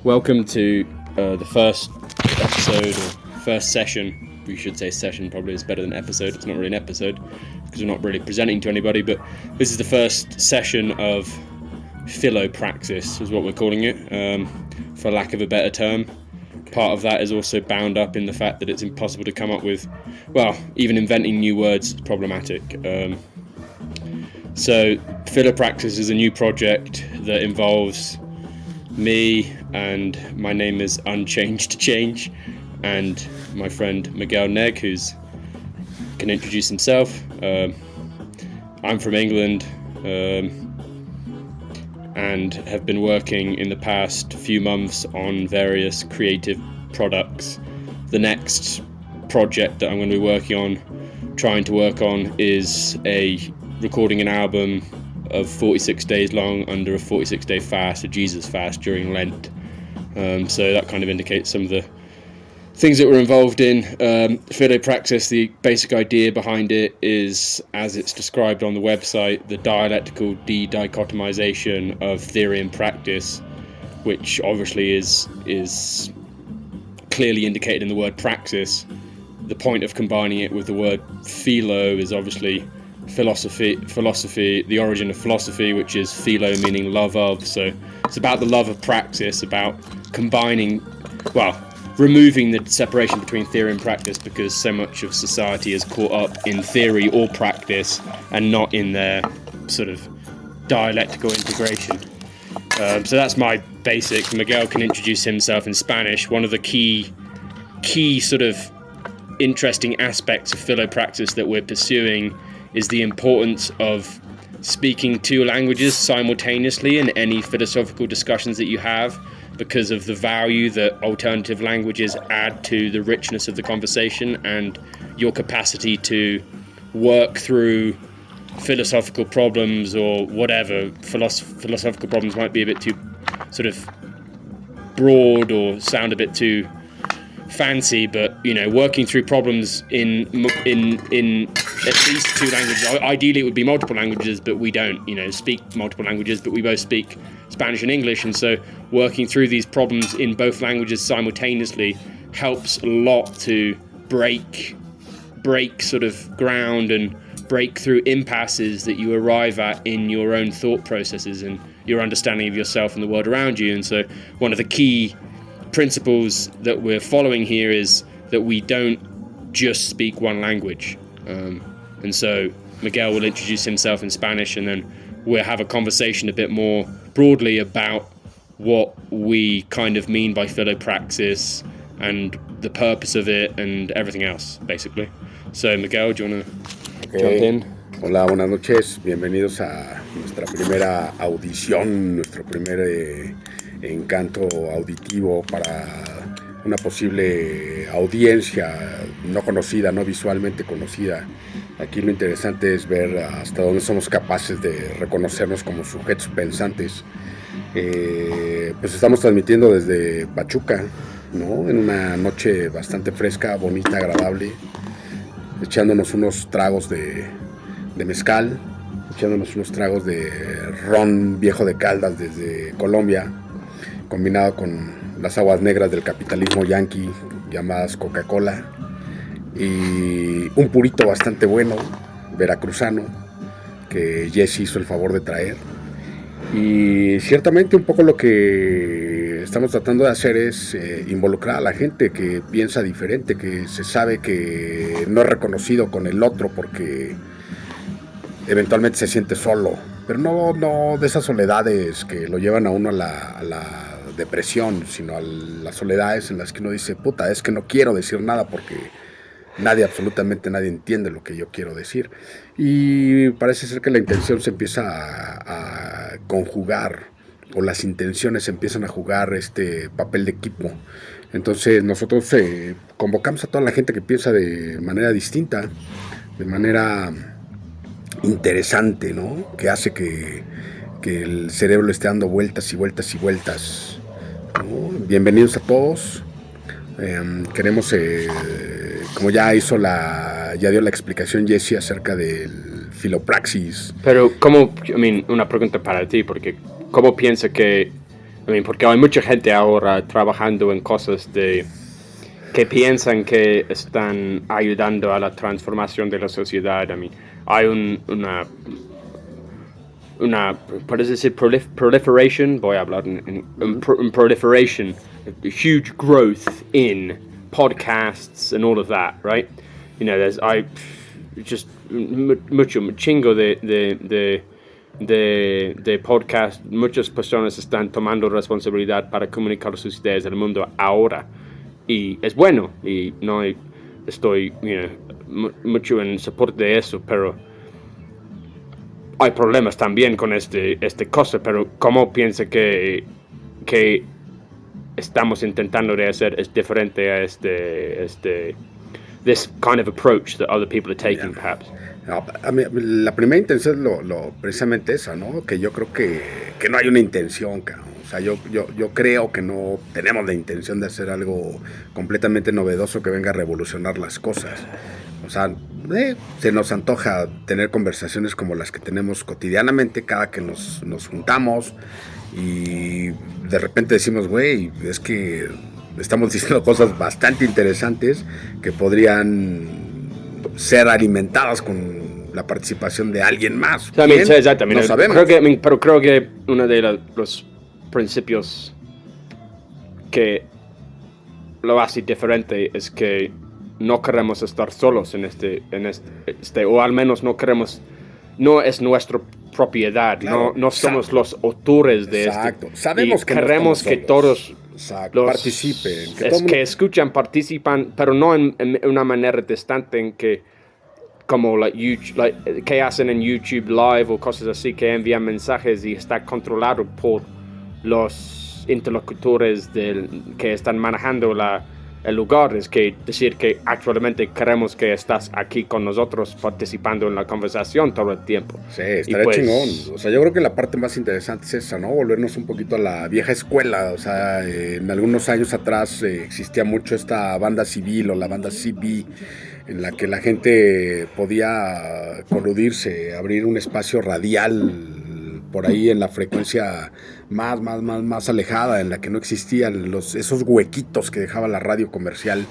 Welcome to the first episode, or first session. We should say session, probably is better than episode. It's not really an episode because we're not really presenting to anybody, but this is the first session of Philopraxis, is what we're calling it, for lack of a better term. Part of that is also bound up in the fact that it's impossible to come up with, well, even inventing new words is problematic. So Philopraxis is a new project that involves me, and my name is Unchange²Change, and my friend Miguel who's can introduce himself. I'm from England, and have been working in the past few months on various creative products. The next project that I'm going to be trying to work on, is recording an album of 46 days long under a 46-day fast, a Jesus fast during Lent. So that kind of indicates some of the things that we're involved in. Philopraxis, the basic idea behind it is, as it's described on the website, the dialectical De-Dichotomization of theory and practice, which obviously is clearly indicated in the word praxis. The point of combining it with the word philo is obviously philosophy, the origin of philosophy, which is philo meaning love of. So it's about the love of praxis, about removing the separation between theory and practice, because so much of society is caught up in theory or practice and not in their sort of dialectical integration. So that's my basic. Miguel can introduce himself in Spanish. One of the key sort of interesting aspects of Philopraxis that we're pursuing is the importance of speaking two languages simultaneously in any philosophical discussions that you have, because of the value that alternative languages add to the richness of the conversation and your capacity to work through philosophical problems, or whatever. Philosophical problems might be a bit too sort of broad or sound a bit too fancy, but working through problems in at least two languages. Ideally it would be multiple languages, but we don't speak multiple languages, but we both speak Spanish and English, and so working through these problems in both languages simultaneously helps a lot to break sort of ground and break through impasses that you arrive at in your own thought processes and your understanding of yourself and the world around you. And so one of the key principles that we're following here is that we don't just speak one language. And so Miguel will introduce himself in Spanish, and then we'll have a conversation a bit more broadly about what we kind of mean by Philopraxis and the purpose of it and everything else, basically. So Miguel, do you want to jump in? Hola, buenas noches. Bienvenidos a nuestra primera audición, nuestro primer encanto auditivo para una posible audiencia no conocida, no visualmente conocida. Aquí lo interesante es ver hasta dónde somos capaces de reconocernos como sujetos pensantes. Pues estamos transmitiendo desde Pachuca, ¿no? En una noche bastante fresca, bonita, agradable, echándonos unos tragos de mezcal, echándonos unos tragos de ron viejo de Caldas desde Colombia, combinado con las aguas negras del capitalismo yanqui llamadas Coca-Cola, y un purito bastante bueno, veracruzano, que Jesse hizo el favor de traer. Y ciertamente un poco lo que estamos tratando de hacer es involucrar a la gente que piensa diferente, que se sabe que no es reconocido con el otro porque eventualmente se siente solo, pero no de esas soledades que lo llevan a uno a la depresión, sino a las soledades en las que uno dice, puta, es que no quiero decir nada porque absolutamente nadie entiende lo que yo quiero decir. Y parece ser que la intención se empieza a conjugar, o las intenciones empiezan a jugar este papel de equipo. Entonces nosotros convocamos a toda la gente que piensa de manera distinta, de manera interesante, ¿no? Que hace que el cerebro le esté dando vueltas y vueltas y vueltas, ¿no? Bienvenidos a todos. Queremos, como ya dio la explicación Jesse acerca del Philopraxis. Pero una pregunta para ti, porque ¿cómo piensa que Porque hay mucha gente ahora trabajando en cosas que piensan que están ayudando a la transformación de la sociedad. Hay una puedes decir proliferation, voy a hablar proliferation, a huge growth in podcasts and all of that, right? There's just mucho chingo de podcast. Muchas personas están tomando responsabilidad para comunicar sus ideas al mundo ahora, y es bueno, y no estoy mucho en soporte de eso, pero hay problemas también con este cosa. Pero ¿cómo piensa que estamos intentando de hacer es diferente a this kind of approach that other people are taking, perhaps? No, la primera intención es precisamente esa, ¿no? Que yo creo que no hay una intención, cabrón. O sea, yo creo que no tenemos la intención de hacer algo completamente novedoso que venga a revolucionar las cosas. O sea, se nos antoja tener conversaciones como las que tenemos cotidianamente cada que nos juntamos, y de repente decimos, güey, es que estamos diciendo cosas bastante interesantes que podrían ser alimentadas con la participación de alguien más. O sea, exactamente. No sabemos. Creo que uno de los principios que lo hace diferente es que no queremos estar solos en o al menos no es nuestra propiedad, claro, no somos los autores de exacto. Sabemos que queremos que todos participen, que escuchan, participan, pero no en una manera distante, en que como que hacen en YouTube Live o cosas así, que envían mensajes y está controlado por los interlocutores que están manejando el lugar. Es que decir que actualmente queremos que estás aquí con nosotros participando en la conversación todo el tiempo. Sí, estaría chingón. O sea, yo creo que la parte más interesante es esa, ¿no? Volvernos un poquito a la vieja escuela. O sea, en algunos años atrás existía mucho esta banda civil o la banda CB, en la que la gente podía coludirse, abrir un espacio radial por ahí en la frecuencia más alejada, en la que no existían esos huequitos que dejaba la radio comercial,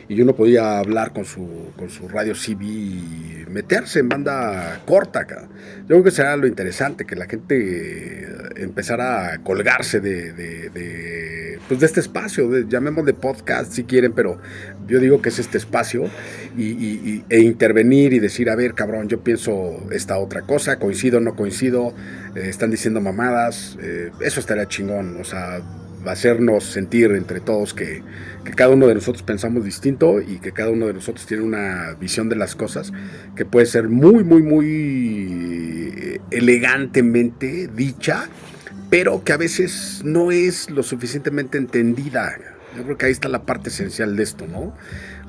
y uno podía hablar con su radio CB y meterse en banda corta acá. Yo creo que será lo interesante, que la gente empezara a colgarse de este espacio, llamémosle podcast si quieren, pero yo digo que es este espacio, e intervenir y decir, a ver, cabrón, yo pienso esta otra cosa, coincido, no coincido, están diciendo mamadas, eso estaría chingón. O sea, hacernos sentir entre todos que cada uno de nosotros pensamos distinto, y que cada uno de nosotros tiene una visión de las cosas que puede ser muy, muy, muy elegantemente dicha, pero que a veces no es lo suficientemente entendida. Yo creo que ahí está la parte esencial de esto, ¿no?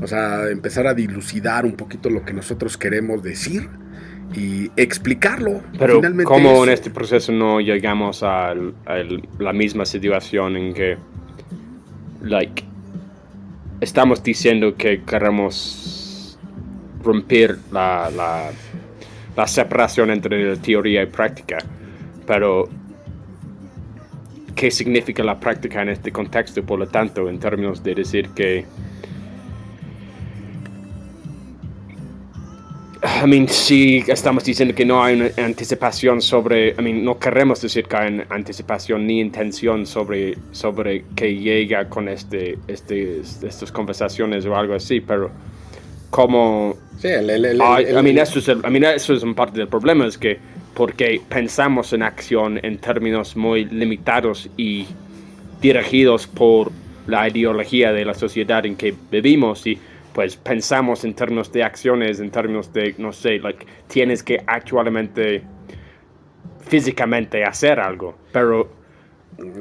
O sea, empezar a dilucidar un poquito lo que nosotros queremos decir y explicarlo. Pero finalmente ¿cómo en este proceso no llegamos a la misma situación en que estamos diciendo que queremos romper la separación entre teoría y práctica, pero ¿qué significa la práctica en este contexto? Por lo tanto, en términos de decir que si estamos diciendo que no hay una anticipación sobre, no queremos decir que hay anticipación ni intención sobre que llega con estas conversaciones o algo así, pero como sí, eso es un parte del problema, es que porque pensamos en acción en términos muy limitados y dirigidos por la ideología de la sociedad en que vivimos, y pues pensamos en términos de acciones, en términos de, no sé, tienes que actualmente, físicamente hacer algo. Pero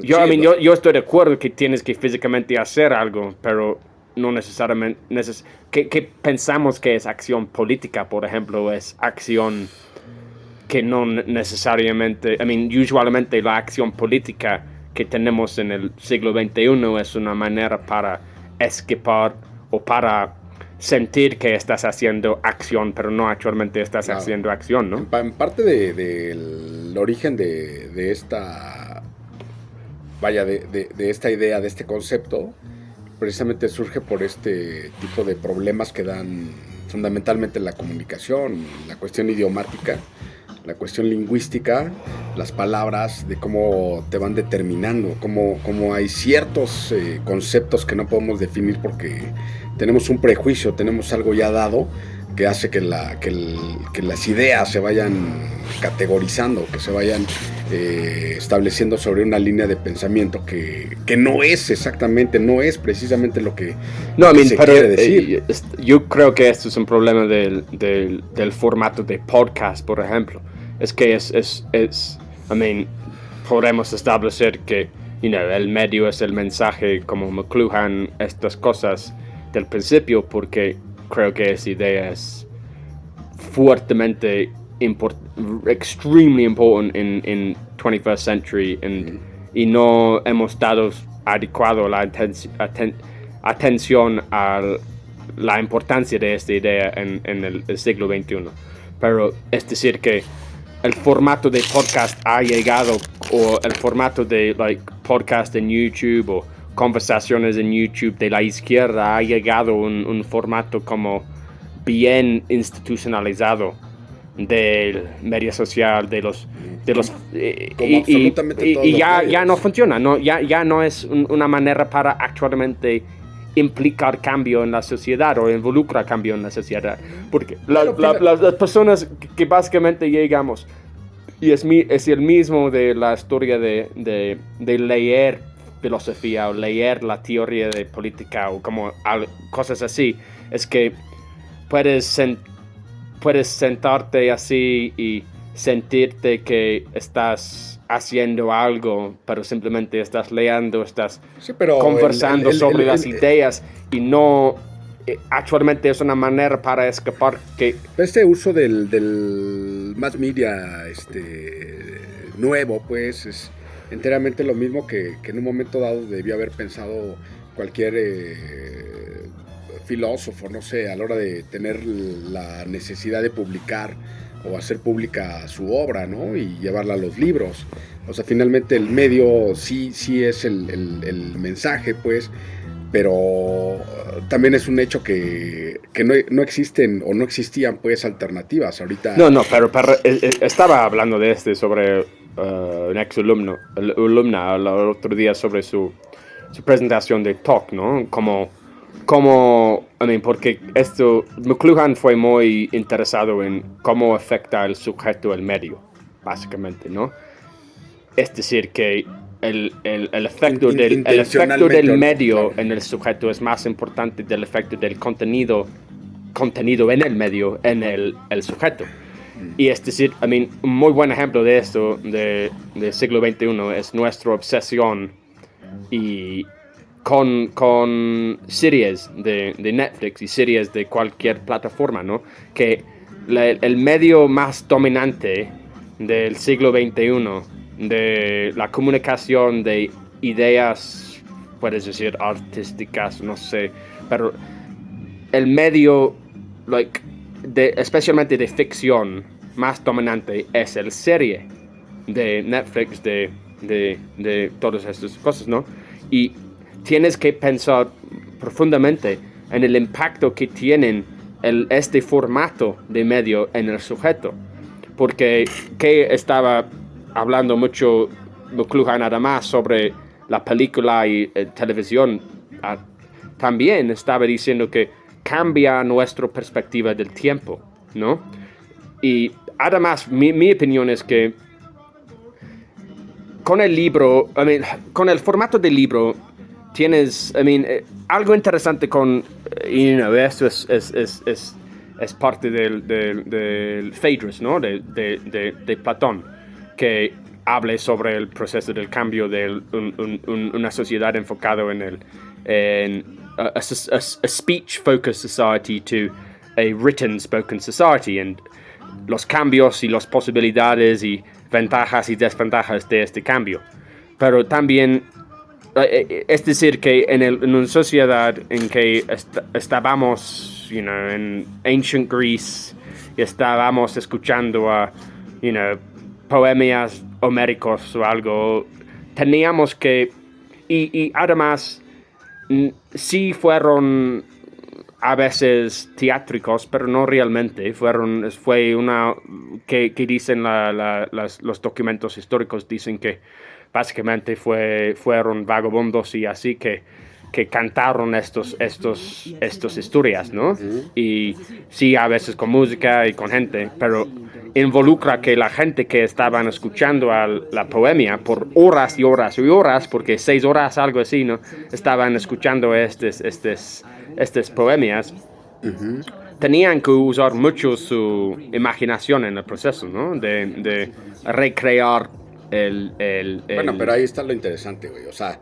yo estoy de acuerdo que tienes que físicamente hacer algo, pero no necesariamente. ¿Qué pensamos que es acción política, por ejemplo? Es acción que no necesariamente. Usualmente la acción política que tenemos en el siglo XXI es una manera para escapar o para sentir que estás haciendo acción, pero no actualmente estás haciendo acción, ¿no? En parte del origen de esta vaya, de esta idea, de este concepto, precisamente surge por este tipo de problemas que dan fundamentalmente la comunicación, la cuestión idiomática, la cuestión lingüística, las palabras, de cómo te van determinando, cómo hay ciertos conceptos que no podemos definir porque tenemos un prejuicio, tenemos algo ya dado que hace que las ideas se vayan categorizando, que se vayan estableciendo sobre una línea de pensamiento que no es exactamente, no es precisamente lo que se quiere decir. Yo creo que esto es un problema del formato de podcast, por ejemplo. Es que podemos establecer que, el medio es el mensaje, como McLuhan, estas cosas del principio, porque creo que esa idea es fuertemente extremely important in 21st century, y no hemos dado adecuado la atención a la importancia de esta idea en el siglo XXI. Pero es decir que el formato de podcast ha llegado, o el formato de podcast en YouTube o conversaciones en YouTube de la izquierda ha llegado un formato como bien institucionalizado del medio social, de los y ya no funciona, ya no es una manera para actualmente implicar cambio en la sociedad o involucrar cambio en la sociedad, porque las personas que básicamente llegamos, y es el mismo de la historia de leer filosofía o leer la teoría de política o como cosas así, es que puedes sentarte así y sentirte que estás haciendo algo, pero simplemente estás leyendo, estás conversando sobre las ideas, y no actualmente es una manera para escapar que este uso del mass media nuevo, pues es enteramente lo mismo que en un momento dado debió haber pensado cualquier filósofo, no sé, a la hora de tener la necesidad de publicar o hacer pública su obra, ¿no? Y llevarla a los libros. O sea, finalmente el medio sí es el mensaje, pues, pero también es un hecho que no existen o no existían, pues, alternativas. Ahorita... No, pero estaba hablando de sobre un ex alumna el otro día sobre su presentación de talk, ¿no? Porque McLuhan fue muy interesado en cómo afecta el sujeto el medio, básicamente, ¿no? Es decir, que el efecto del medio en el sujeto es más importante del efecto del contenido en el medio en el sujeto. Y es decir, un muy buen ejemplo de esto del siglo XXI es nuestra obsesión y con series de Netflix y series de cualquier plataforma, ¿no? Que el medio más dominante del siglo XXI, de la comunicación de ideas, puedes decir artísticas, no sé, pero el medio, especialmente de ficción, más dominante es el serie de Netflix, de todas estas cosas, ¿no? Y tienes que pensar profundamente en el impacto que tienen este formato de medio en el sujeto. Porque que estaba hablando mucho McLuhan nada más sobre la película y televisión, también estaba diciendo que cambia nuestra perspectiva del tiempo, ¿no? Y además mi opinión es que con el libro, con el formato del libro, tienes, algo interesante con, esto es parte del Phaedrus, ¿no? De Platón, que hable sobre el proceso del cambio de una sociedad enfocada en a speech-focused society to a written spoken society, and los cambios y las posibilidades y ventajas y desventajas de este cambio. Pero también es decir que en una sociedad en que estábamos, en ancient Greece, y estábamos escuchando a, poemas homéricos o algo, teníamos que, y además, sí fueron a veces teátricos, pero no realmente. Fue una que dicen los documentos históricos, dicen que básicamente fueron vagabundos y así que cantaron estas historias, ¿no? Ujú. Y sí, a veces con música y con gente, pero involucra que la gente que estaban escuchando a la poemia por horas y horas y horas, porque 6 horas, algo así, ¿no? Estaban escuchando estas poemias. Ujú. Tenían que usar mucho su imaginación en el proceso, ¿no? De recrear Bueno, pero ahí está lo interesante, güey. O sea,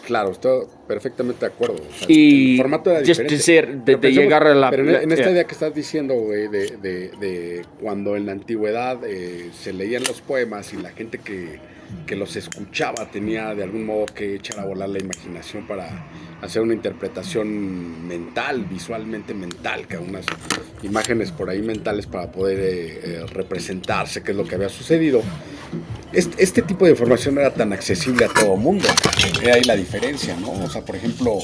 claro, estoy perfectamente de acuerdo. O sea, y el formato era just diferente. decir, Pero de pensemos- llegar a la... pero en esta yeah. idea que estás diciendo, güey, de cuando en la antigüedad se leían los poemas y la gente que los escuchaba tenía de algún modo que echar a volar la imaginación para hacer una interpretación mental, visualmente mental, que unas imágenes por ahí mentales para poder representarse qué es lo que había sucedido. Este tipo de información no era tan accesible a todo mundo. Era ahí la diferencia, ¿no? O sea, por ejemplo,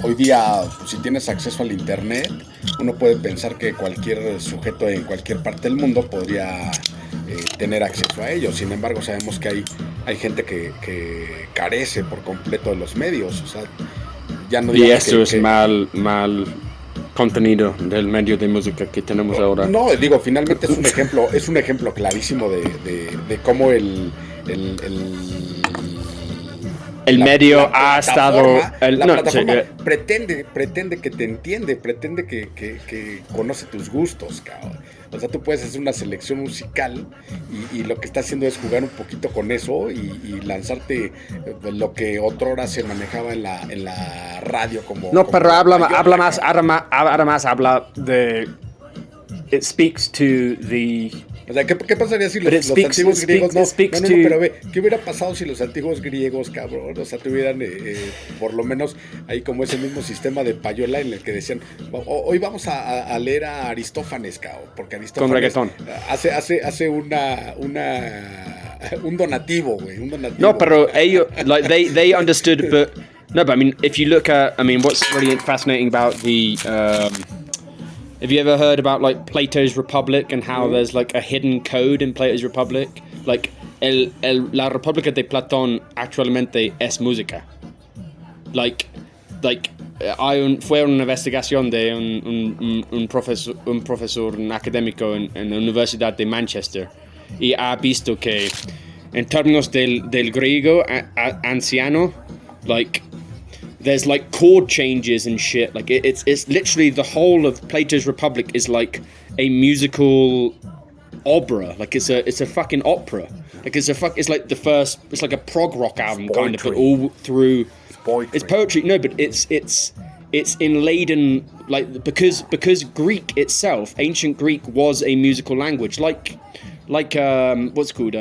hoy día, si tienes acceso al internet, uno puede pensar que cualquier sujeto en cualquier parte del mundo podría tener acceso a ello. Sin embargo, sabemos que hay gente que carece por completo de los medios. O sea, ya no Y digamos eso es mal contenido del medio de música que tenemos ahora. No, digo, finalmente es un ejemplo clarísimo de cómo el medio ha estado... La plataforma sí, pretende que te entiende, pretende que conoce tus gustos, cabrón. O sea, tú puedes hacer una selección musical y lo que está haciendo es jugar un poquito con eso y lanzarte lo que otrora se manejaba en la radio como... no, como pero habla payola, más, cabrón. además habla de... It speaks to the... O sea, ¿qué pasaría si But it los speaks- antiguos it griegos no, speaks no, no, to- pero ve, ¿qué hubiera pasado si los antiguos griegos, cabrón, o sea, tuvieran por lo menos ahí como ese mismo sistema de payola en el que decían, hoy vamos a leer a Aristófanes, cabrón, porque Aristófanes Con reggaetón. hace un donativo, güey, un donativo. No, pero ellos, like, they understood, but no, but I mean, if you look at, I mean, what's really fascinating about the, have you ever heard about like Plato's Republic and how there's like a hidden code in Plato's Republic? Like, la República de Platón actualmente es música. Like, fue una investigación de un profesor académico en la Universidad de Manchester y ha visto que en términos del griego anciano, like, there's like chord changes and shit. Like it's literally the whole of Plato's Republic is like a musical opera. Like it's a fucking opera. Like it's like the first. It's like a prog rock album kind of, but all through. It's poetry. No, but it's inladen like because Greek itself, ancient Greek was a musical language. Like what's it called?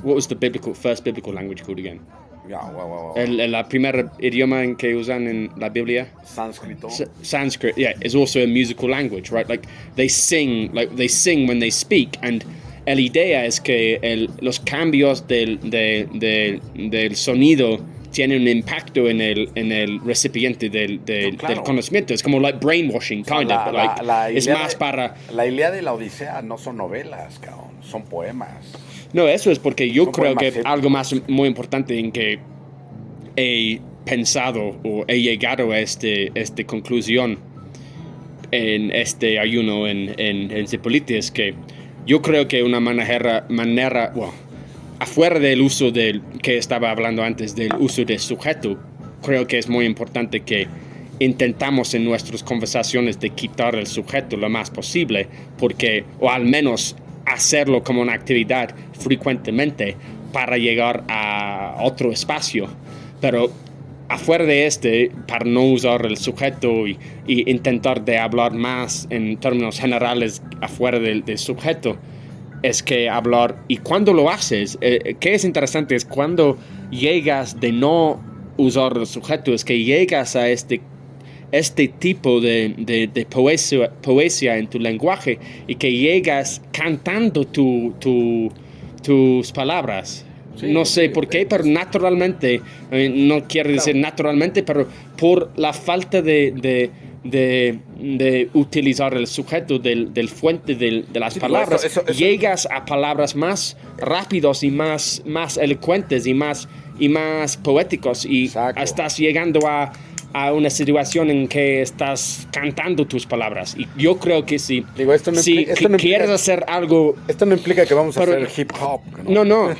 What was the first biblical language called again? El primer idioma en que usan en la Biblia. Sánscrito. Sanskrit, yeah, is also a musical language, right? Like they sing when they speak, and la idea es que los cambios del sonido tienen un impacto en el recipiente del conocimiento. Es como like brainwashing, kind of, but like es más para... La Ilíada y la Odisea no son novelas, cabrón, son poemas. No, eso es porque yo Son creo que poemas algo más muy importante en que he pensado o he llegado a esta conclusión en este ayuno en Cipolite es que yo creo que una manera bueno, afuera del uso que estaba hablando antes del uso del sujeto, creo que es muy importante que intentamos en nuestras conversaciones de quitar el sujeto lo más posible, porque, o al menos hacerlo como una actividad frecuentemente para llegar a otro espacio. Pero afuera de para no usar el sujeto y intentar de hablar más en términos generales afuera del sujeto, es que hablar, y cuando lo haces, que es interesante es cuando llegas de no usar el sujeto, es que llegas a este tipo de poesía en tu lenguaje y que llegas cantando tus palabras. Sí, no sé sí, por qué, pero naturalmente, no quiero decir naturalmente, pero por la falta de utilizar el sujeto del fuente de las Sí, digo, palabras, eso- llegas a palabras más rápidos y más elocuentes y más poéticos, y Exacto. estás llegando a una situación en que estás cantando tus palabras. Y yo creo que si, Digo, esto no si impli- esto no quieres implica- hacer algo... Esto no implica que vamos a Pero- hacer hip hop. No,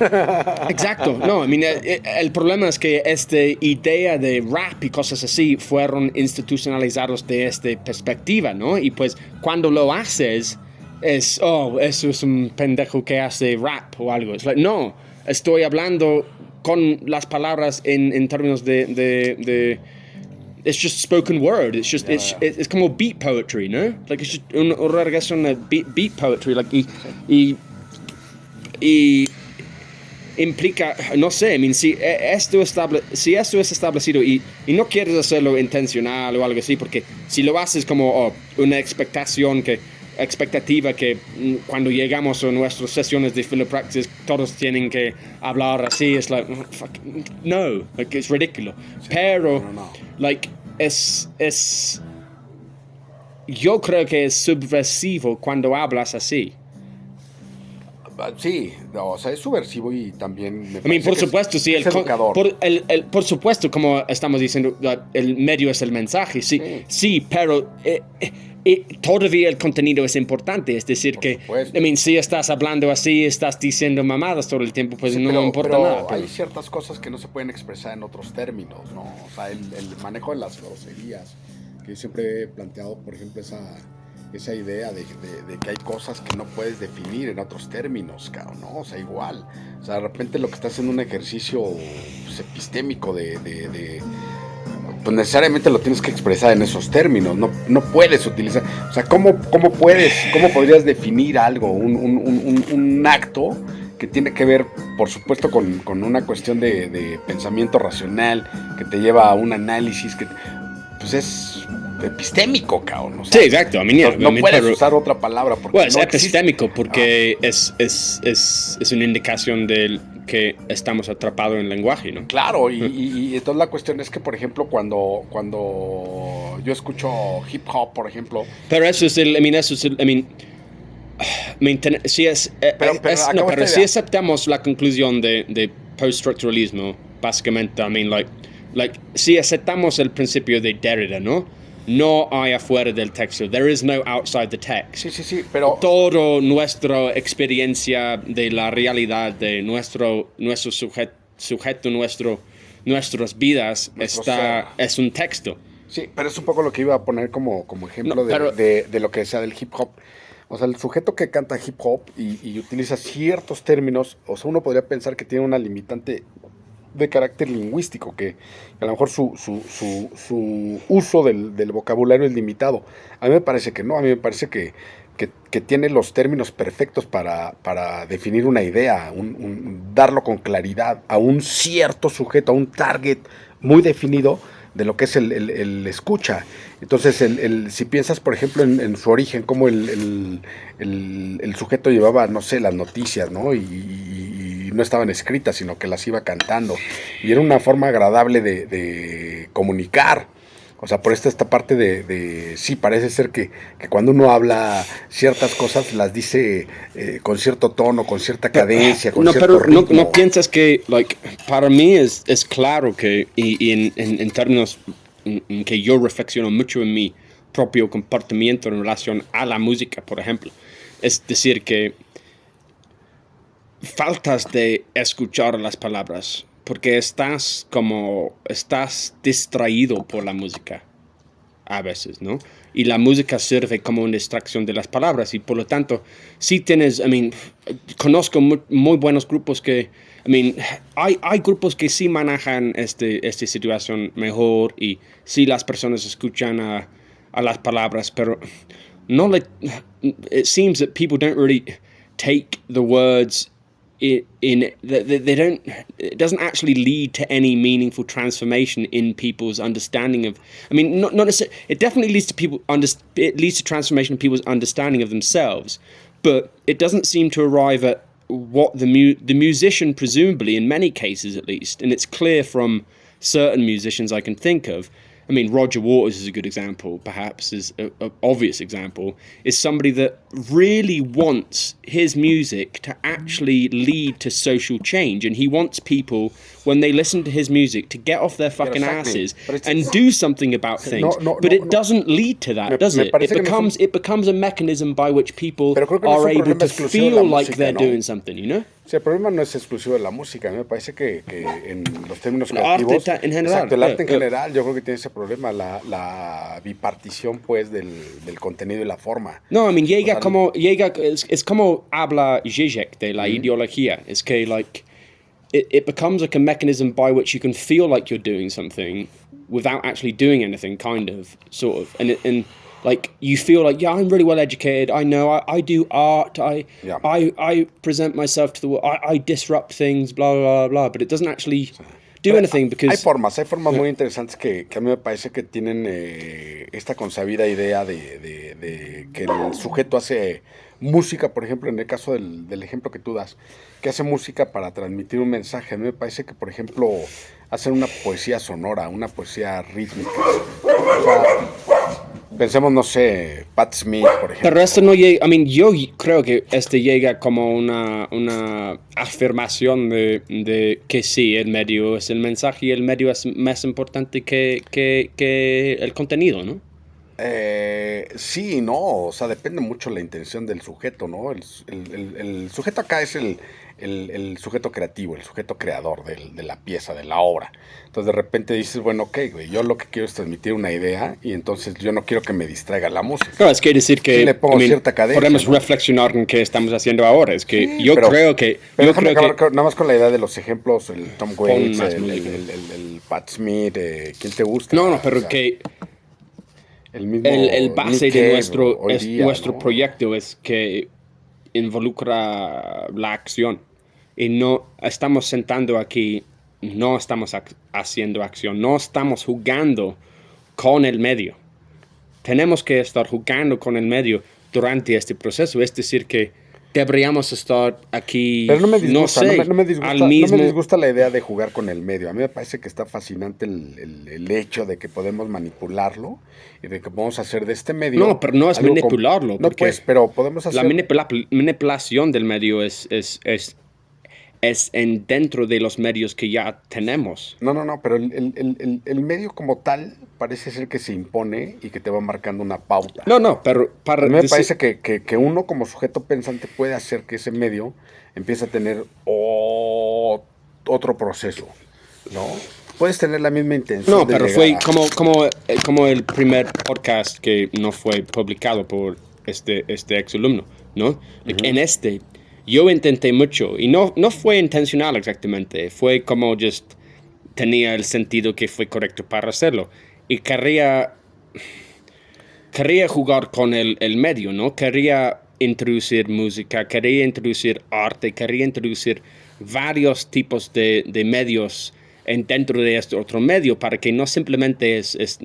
exacto, no, el problema es que esta idea de rap y cosas así fueron institucionalizados de esta perspectiva, ¿no? Y pues cuando lo haces eso es un pendejo que hace rap o algo. Es like, no, estoy hablando con las palabras en términos de it's just spoken word. It's just it's como beat poetry, ¿no? Like it's just una regreso a beat poetry, like y implica, no sé, I mean, si esto es establecido y no quieres hacerlo intencional o algo así, porque si lo haces como una expectativa que cuando llegamos a nuestras sesiones de Philopraxis todos tienen que hablar así, es like, no, like, it's ridículo. Sí, pero, no. like, yo creo que es subversivo cuando hablas así. Sí, o sea, es subversivo y también me por supuesto, sí, es educador. Por supuesto, como estamos diciendo, el medio es el mensaje, sí, pero todavía el contenido es importante, es decir, si estás hablando así, estás diciendo mamadas todo el tiempo, pues sí, no importa nada. Hay ciertas cosas que no se pueden expresar en otros términos, ¿no? O sea, el manejo de las groserías, que yo siempre he planteado, por ejemplo, esa idea de que hay cosas que no puedes definir en otros términos, cabrón, ¿no? O sea, igual. O sea, de repente lo que estás haciendo un ejercicio pues, epistémico pues necesariamente lo tienes que expresar en esos términos. No puedes utilizar... O sea, ¿cómo podrías definir algo? Un acto que tiene que ver, por supuesto, con una cuestión de pensamiento racional, que te lleva a un análisis que... Pues es epistémico, cabrón. O sea, sí, exacto. No puedes usar otra palabra. Porque es epistémico porque es una indicación de que estamos atrapados en el lenguaje, ¿no? Claro, y entonces la cuestión es que, por ejemplo, cuando yo escucho hip hop, por ejemplo... Pero eso si si aceptamos la conclusión de poststructuralismo, básicamente, si aceptamos el principio de Derrida, ¿no? No hay afuera del texto. There is no outside the text. Sí, pero... Toda nuestra experiencia de la realidad, de nuestro sujeto, nuestras vidas, es un texto. Sí, pero es un poco lo que iba a poner como ejemplo de lo que sea del hip hop. O sea, el sujeto que canta hip hop y utiliza ciertos términos, o sea, uno podría pensar que tiene una limitante de carácter lingüístico, que a lo mejor su uso del vocabulario es limitado. A mí me parece que no, a mí me parece que tiene los términos perfectos para definir una idea, darlo con claridad a un cierto sujeto, a un target muy definido de lo que es el escucha. Entonces, si piensas, por ejemplo, en su origen, como el sujeto llevaba, no sé, las noticias, ¿no? Y no estaban escritas, sino que las iba cantando. Y era una forma agradable de comunicar. O sea, por esta parte sí, parece ser que cuando uno habla ciertas cosas, las dice con cierto tono, con cierta cadencia, con cierto ritmo. No piensas que, para mí es claro que, y en términos en que yo reflexiono mucho en mi propio comportamiento en relación a la música, por ejemplo, es decir que faltas de escuchar las palabras porque estás distraído por la música a veces, ¿no? Y la música sirve como una distracción de las palabras y por lo tanto, si tienes, conozco muy buenos grupos que, hay grupos que sí manejan esta situación mejor y sí las personas escuchan a las palabras, pero it seems that people don't really take the words they don't. It doesn't actually lead to any meaningful transformation in people's understanding of. Not necessarily. It definitely leads to it leads to transformation in people's understanding of themselves, but it doesn't seem to arrive at what the musician, presumably, in many cases at least, and it's clear from certain musicians I can think of. I mean, Roger Waters is a good example, perhaps, is an obvious example, is somebody that really wants his music to actually lead to social change. And he wants people, when they listen to his music, to get off their fucking asses and do something about things. But it doesn't lead to that, does it? It becomes a mechanism by which people are able to feel like they're doing something, you know? Sí, el problema no es exclusivo de la música. A mí me parece que en los términos creativos, en general, exacto, el arte en general, yo creo que tiene ese problema, la bipartición, pues, del contenido y la forma. No, I mean, es como habla Zizek de la ideología. Es que, like, it becomes like a mechanism by which you can feel like you're doing something without actually doing anything, kind of, sort of. And like, you feel like, yeah, I'm really well educated. I know I do art. I present myself to the world. I disrupt things, blah, blah, blah. But it doesn't actually do anything because... Hay formas muy interesantes que a mí me parece que tienen esta consabida idea de que el sujeto hace música, por ejemplo, en el caso del ejemplo que tú das, que hace música para transmitir un mensaje. A mí me parece que, por ejemplo, hacer una poesía sonora, una poesía rítmica. O sea, pensemos, no sé, Pat Smith, por ejemplo. Pero esto no llega, I mean, yo creo que llega como una afirmación de que sí, el medio es el mensaje y el medio es más importante que el contenido, ¿no? Sí, no, o sea, depende mucho la intención del sujeto, ¿no? El sujeto acá es el sujeto creativo, el sujeto creador de la pieza, de la obra. Entonces de repente dices, bueno, ok, güey, yo lo que quiero es transmitir una idea y entonces yo no quiero que me distraiga la música. No, es que decir que sí, le pongo cierta cadencia, podemos reflexionar en qué estamos haciendo ahora. Es que sí, creo que... Pero déjame acabar nada más con la idea de los ejemplos, el Tom Waits, el Pat Smith, ¿quién te gusta? No, pero o sea, que... El base de nuestro proyecto es que involucra la acción y no estamos sentando aquí, no estamos haciendo acción, no estamos jugando con el medio. Tenemos que estar jugando con el medio durante este proceso, es decir que deberíamos estar aquí, pero no me disgusta, no me disgusta la idea de jugar con el medio. A mí me parece que está fascinante el hecho de que podemos manipularlo y de que podemos hacer de este medio... No, pero no es manipularlo. No, pues, pero podemos hacer... La manipulación del medio es dentro de los medios que ya tenemos. No, pero el medio como tal parece ser que se impone y que te va marcando una pauta. No, pero para... A mí me parece que uno como sujeto pensante puede hacer que ese medio empiece a tener otro proceso, ¿no? Puedes tener la misma intención. No, pero fue como el primer podcast que no fue publicado por este exalumno, ¿no? En yo intenté mucho y no fue intencional exactamente, fue como tenía el sentido que fue correcto para hacerlo y quería jugar con el medio, ¿no? Quería introducir música, quería introducir arte, quería introducir varios tipos de medios dentro de este otro medio para que no simplemente es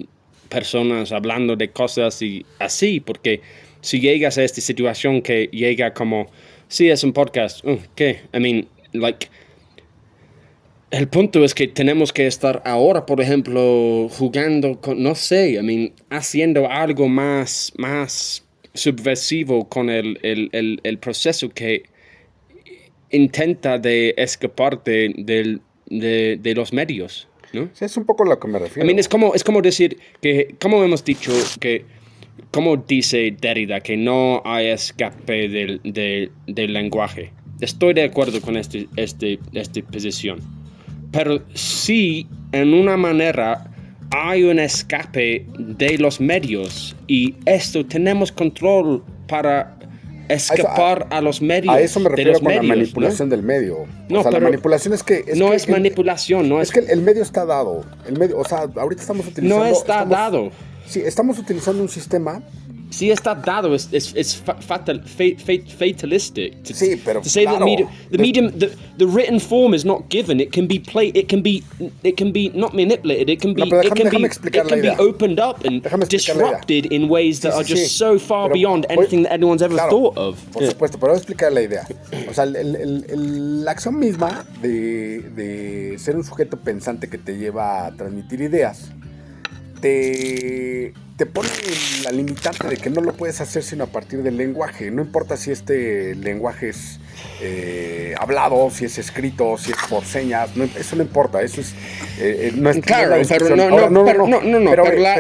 personas hablando de cosas y así, porque si llegas a esta situación que llega como... Sí, es un podcast. ¿Qué? I mean, like... El punto es que tenemos que estar ahora, por ejemplo, jugando con... No sé, I mean, haciendo algo más subversivo con el proceso que intenta de escapar de los medios, ¿no? Sí, es un poco a lo que me refiero. I mean, es como decir que... Como hemos dicho que... Como dice Derrida, que no hay escape del lenguaje. Estoy de acuerdo con esta posición. Pero sí, en una manera, hay un escape de los medios. Y esto tenemos control para escapar a los medios. A eso me refiero con la manipulación, ¿no? Del medio. No, o sea, pero la manipulación es que... es manipulación, no es... Es que el medio está dado. El medio, o sea, ahorita estamos utilizando... No está dado. Sí, estamos utilizando un sistema si está dado, es fatalistic. Sí, pero to say claro, that the written form is not given. It can be played. It can be not manipulated. It can be. No, it can be opened up and disrupted in ways that are just so far beyond anything that anyone's ever thought of. Por supuesto, pero voy a explicar la idea. O sea, la acción misma de ser un sujeto pensante que te lleva a transmitir ideas te pone la limitante de que no lo puedes hacer sino a partir del lenguaje. No importa si este lenguaje es hablado, si es escrito, si es por señas, eso no importa. Eso es no es claro, pero la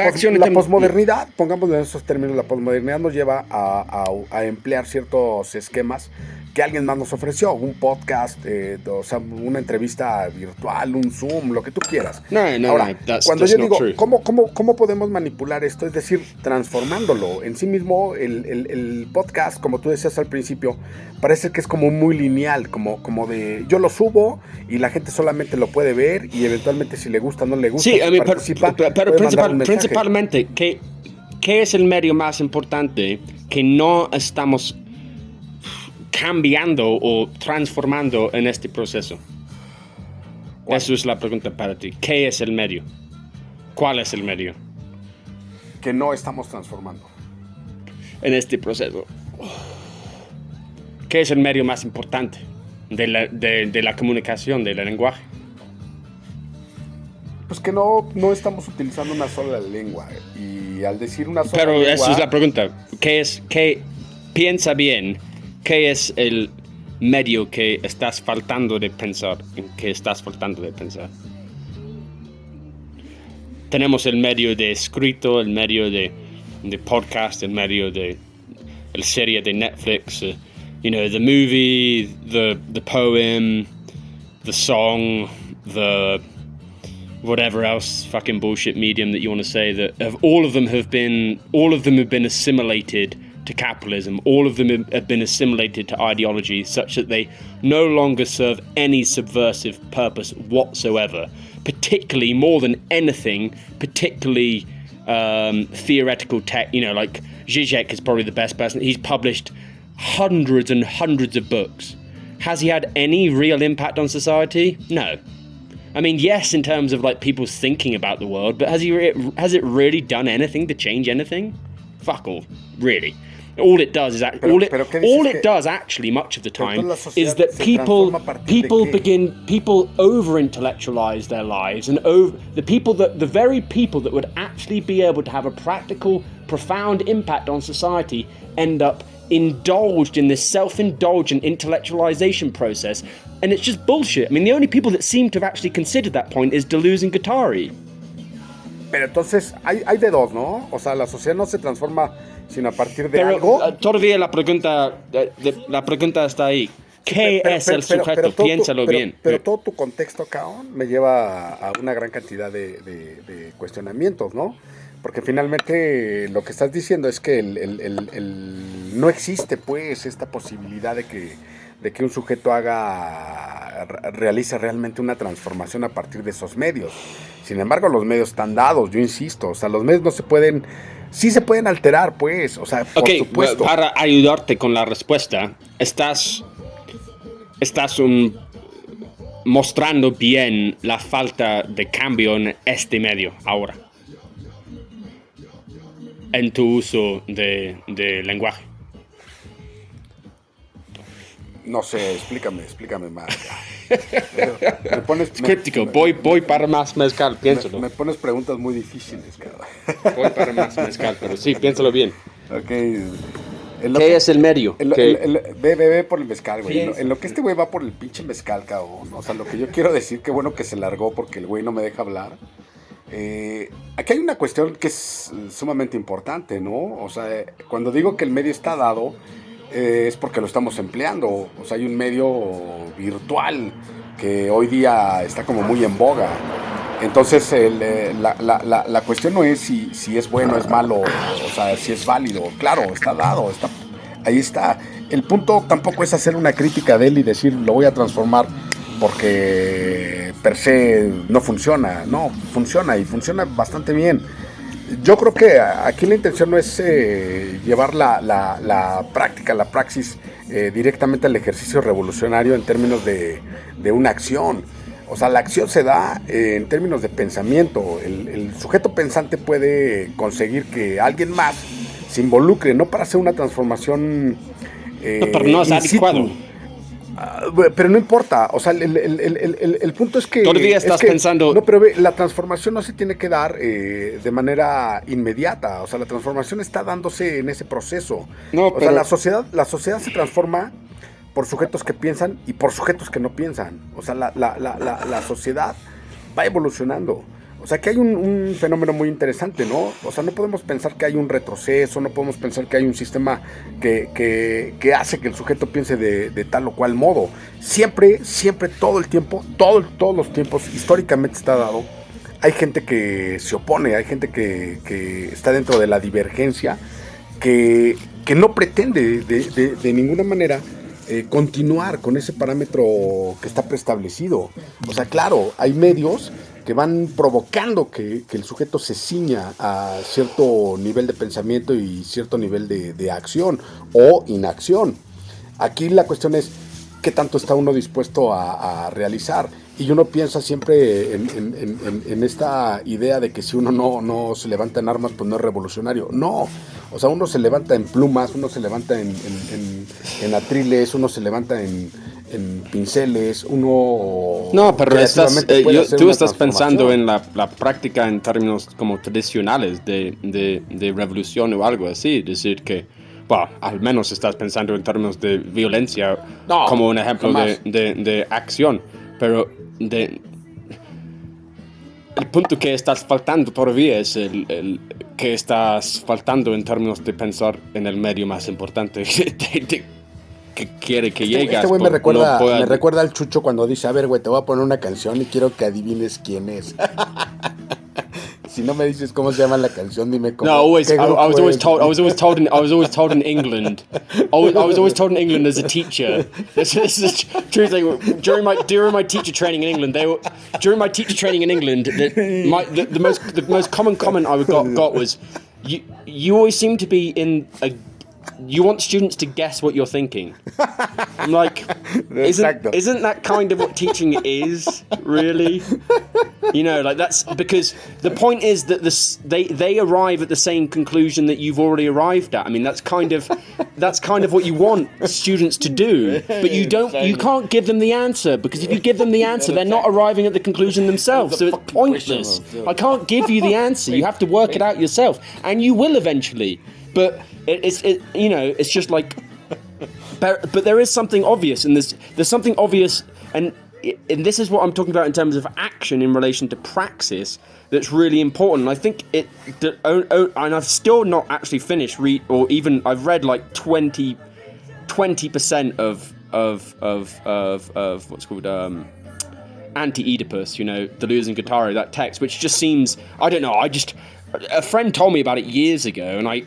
acción, la posmodernidad, pongámoslo en esos términos, la posmodernidad nos lleva a emplear ciertos esquemas que alguien más nos ofreció, un podcast, o sea, una entrevista virtual, un Zoom, lo que tú quieras. Ahora, cuando yo digo, ¿cómo podemos manipular esto? Es decir, transformándolo. En sí mismo, el podcast, como tú decías al principio, parece que es como muy lineal, como de yo lo subo y la gente solamente lo puede ver y eventualmente si le gusta o no le gusta, sí, participa, pero principalmente, ¿qué es el medio más importante que no estamos cambiando o transformando en este proceso? ¿Cuál? Eso es la pregunta para ti. ¿Qué es el medio? ¿Cuál es el medio? Que no estamos transformando en este proceso. ¿Qué es el medio más importante de la comunicación, del lenguaje? Pues que no estamos utilizando una sola lengua. Y al decir una sola lengua... Pero esa es la pregunta. Piensa bien. ¿Qué es el medio que estás faltando de pensar? Tenemos el medio de escrito, el medio de podcast, el medio de la serie de Netflix, the movie, the poem, the song, the whatever else fucking bullshit medium that you want to say, that all of them have been assimilated to capitalism. All of them have been assimilated to ideology such that they no longer serve any subversive purpose whatsoever, particularly more than anything, theoretical tech. Like Zizek is probably the best person. He's published hundreds and hundreds of books. Has he had any real impact on society? No. I mean, yes, in terms of like people's thinking about the world, but has it really done anything to change anything? Fuck all, really. All it does is actually much of the time is that people over-intellectualize their lives, and the very people that would actually be able to have a practical, profound impact on society end up indulged in this self-indulgent intellectualization process, and it's just bullshit. I mean, the only people that seem to have actually considered that point is Deleuze and Guattari. Pero entonces hay de dos, ¿no? O sea, la sociedad no se transforma sino a partir de algo. Todavía la pregunta está ahí. ¿Qué es el sujeto? Piénsalo bien. Pero todo tu contexto, cabrón, me lleva a una gran cantidad de cuestionamientos, ¿no? Porque finalmente lo que estás diciendo es que no existe, pues, esta posibilidad de que un sujeto realice realmente una transformación a partir de esos medios. Sin embargo, los medios están dados, yo insisto. O sea, los medios no se pueden... Sí se pueden alterar, pues, o sea, por supuesto. Para ayudarte con la respuesta, estás mostrando bien la falta de cambio en este medio ahora, en tu uso de lenguaje. No sé, explícame más. Me pones, críptico, voy para más mezcal, piénsalo. Me pones preguntas muy difíciles, cabrón. Voy para más mezcal, pero sí, piénsalo bien. Ok. ¿Qué es el medio? Ve por el mezcal, güey. En lo que este güey va por el pinche mezcal, cabrón. O sea, lo que yo quiero decir, que bueno que se largó porque el güey no me deja hablar. Aquí hay una cuestión que es sumamente importante, ¿no? O sea, cuando digo que el medio está dado, es porque lo estamos empleando. O sea, hay un medio virtual que hoy día está como muy en boga. Entonces la cuestión no es si es bueno o es malo, o sea, si es válido. Claro, está dado, ahí está. El punto tampoco es hacer una crítica de él y decir lo voy a transformar porque per se no funciona. No, funciona y funciona bastante bien. Yo creo que aquí la intención no es llevar la práctica, la praxis directamente al ejercicio revolucionario en términos de una acción. O sea, la acción se da en términos de pensamiento. El sujeto pensante puede conseguir que alguien más se involucre, no para hacer una transformación pero no es adecuado. Pero no importa, o sea, el punto es que... Todavía estás pensando... No, pero la transformación no se tiene que dar de manera inmediata, o sea, la transformación está dándose en ese proceso. No, o sea, la sociedad se transforma por sujetos que piensan y por sujetos que no piensan. O sea, la sociedad va evolucionando. O sea, que hay un fenómeno muy interesante, ¿no? O sea, no podemos pensar que hay un retroceso, no podemos pensar que hay un sistema que hace que el sujeto piense de tal o cual modo. Siempre, todo el tiempo, todos los tiempos, históricamente está dado. Hay gente que se opone, hay gente que está dentro de la divergencia, que no pretende de ninguna manera continuar con ese parámetro que está preestablecido. O sea, claro, hay medios que van provocando que el sujeto se ciña a cierto nivel de pensamiento y cierto nivel de acción o inacción. Aquí la cuestión es qué tanto está uno dispuesto a realizar. Y uno piensa siempre en esta idea de que si uno no se levanta en armas, pues no es revolucionario. No, o sea, uno se levanta en plumas, uno se levanta en atriles, uno se levanta en pinceles, uno... No, pero tú estás pensando en la práctica en términos como tradicionales de revolución o algo así, es decir que, bueno, al menos estás pensando en términos de violencia como un ejemplo de acción, pero el punto que estás faltando todavía es el que estás faltando en términos de pensar en el medio más importante que quiere que llegues. Este güey me recuerda al Chucho cuando dice, a ver, güey, te voy a poner una canción y quiero que adivines quién es. Si no me dices cómo se llama la canción, dime cómo. No, I was always told in England. I was always told in England as a teacher. This is the true thing. During my teacher training in England, the most common comment I got was, you always seem to be you want students to guess what you're thinking. I'm like, isn't that kind of what teaching is, really? You know, like that's because the point is that they arrive at the same conclusion that you've already arrived at. I mean, that's kind of what you want students to do, but you can't give them the answer, because if you give them the answer, they're not arriving at the conclusion themselves, so it's pointless. I can't give you the answer. You have to work it out yourself, and you will eventually. But it's just like, but there is something obvious, and there's something obvious, and this is what I'm talking about in terms of action in relation to praxis that's really important. I think and I've still not actually finished I've read like 20% of what's called Anti-Oedipus, Deleuze and Guattari, that text, which just seems, I don't know, a friend told me about it years ago, and I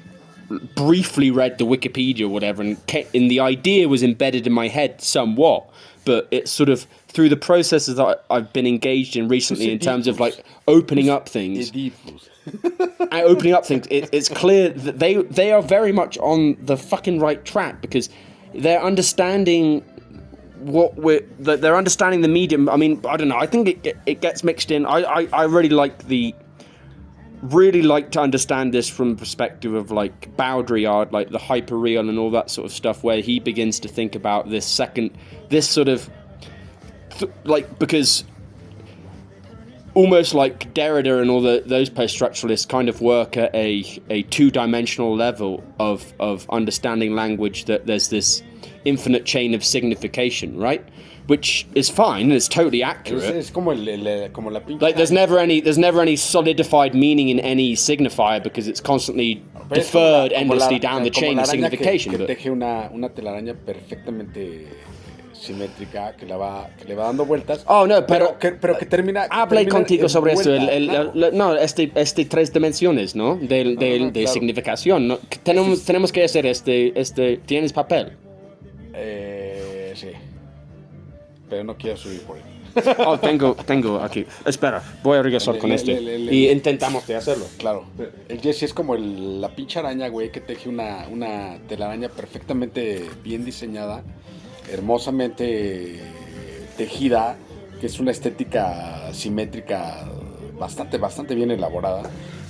briefly read the Wikipedia or whatever, and the idea was embedded in my head somewhat, but it's sort of through the processes that I've been engaged in recently in terms of like opening up things. It's clear that they are very much on the fucking right track, because they're understanding they're understanding the medium. I mean, I don't know. I think it gets mixed in. I really like to understand this from the perspective of like Baudrillard, like the hyperreal and all that sort of stuff, where he begins to think about this sort of because almost like Derrida and all those post-structuralists kind of work at a two-dimensional level of understanding language, that there's this infinite chain of signification, right? Which is fine, it's totally accurate. Es como la pinche. Like there's never any solidified meaning in any signifier, because it's constantly deferred endlessly down the chain of signification. Que teje una telaraña perfectamente simétrica que le va dando vueltas. Oh no, pero que termina. Hablé contigo sobre esto. No, tres dimensiones, ¿no? De significación. ¿No? Tenemos que hacer ¿Tienes papel? Sí. Pero no quiero subir por él. Oh, tengo aquí. Espera, voy a regresar con este. Y intentamos de hacerlo. Claro. El Jesse es como la pinche araña, güey, que teje una telaraña perfectamente bien diseñada, hermosamente tejida, que es una estética simétrica bastante bien elaborada,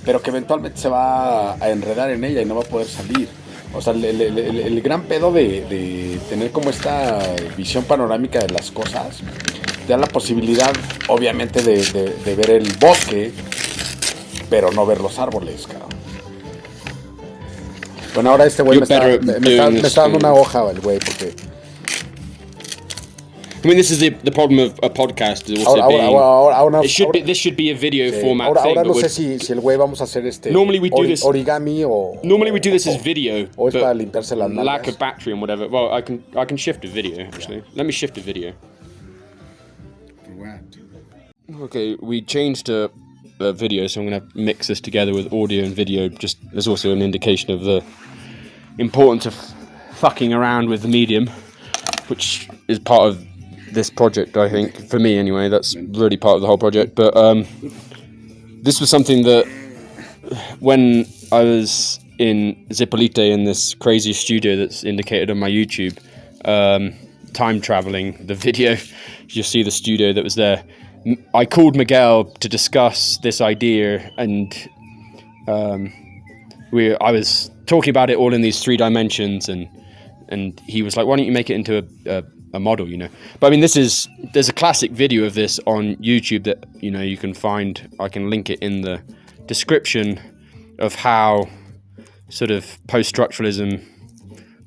pero que eventualmente se va a enredar en ella y no va a poder salir. O sea, el gran pedo de tener como esta visión panorámica de las cosas te da la posibilidad, obviamente, de ver el bosque, pero no ver los árboles, cabrón. Bueno, ahora este güey me está dando una hoja, el güey, porque... I mean, this is the problem of a podcast. Is also this should be a video format thing. Ahora no sé si el güey vamos a hacer normally we do this origami o... Normally we do this as video. O es para limpiarse las nalgas. Lack of battery and whatever. Well, I can shift a video, actually. Yeah. Let me shift a video. Okay, we changed to video, so I'm going to mix this together with audio and video. Just as also an indication of the importance of fucking around with the medium, which is part of this project, I think. For me, anyway, that's really part of the whole project. But this was something that when I was in Zipolite in this crazy studio that's indicated on my YouTube, time traveling the video, you'll see the studio that was there. I called Miguel to discuss this idea, and I was talking about it all in these 3 dimensions, and he was like, "Why don't you make it into a model, you know?" But I mean, there's a classic video of this on YouTube that, you know, you can find. I can link it in the description of how sort of post-structuralism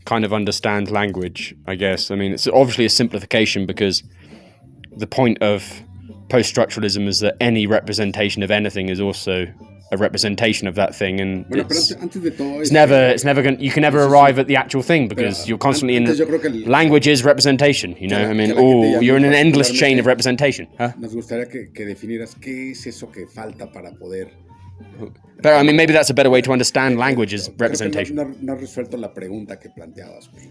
kind of understands language, I guess. I mean, it's obviously a simplification, because the point of post-structuralism is that any representation of anything is also a representation of that thing, and it's never going. You can never arrive at the actual thing, because you're constantly in. Language is representation, you know. I mean, you're in an endless chain of representation. Huh? Nos gustaría que definieras qué es eso que falta para poder. But I mean, maybe that's a better way to understand language as representation. No has resuelto la pregunta que planteabas, güey.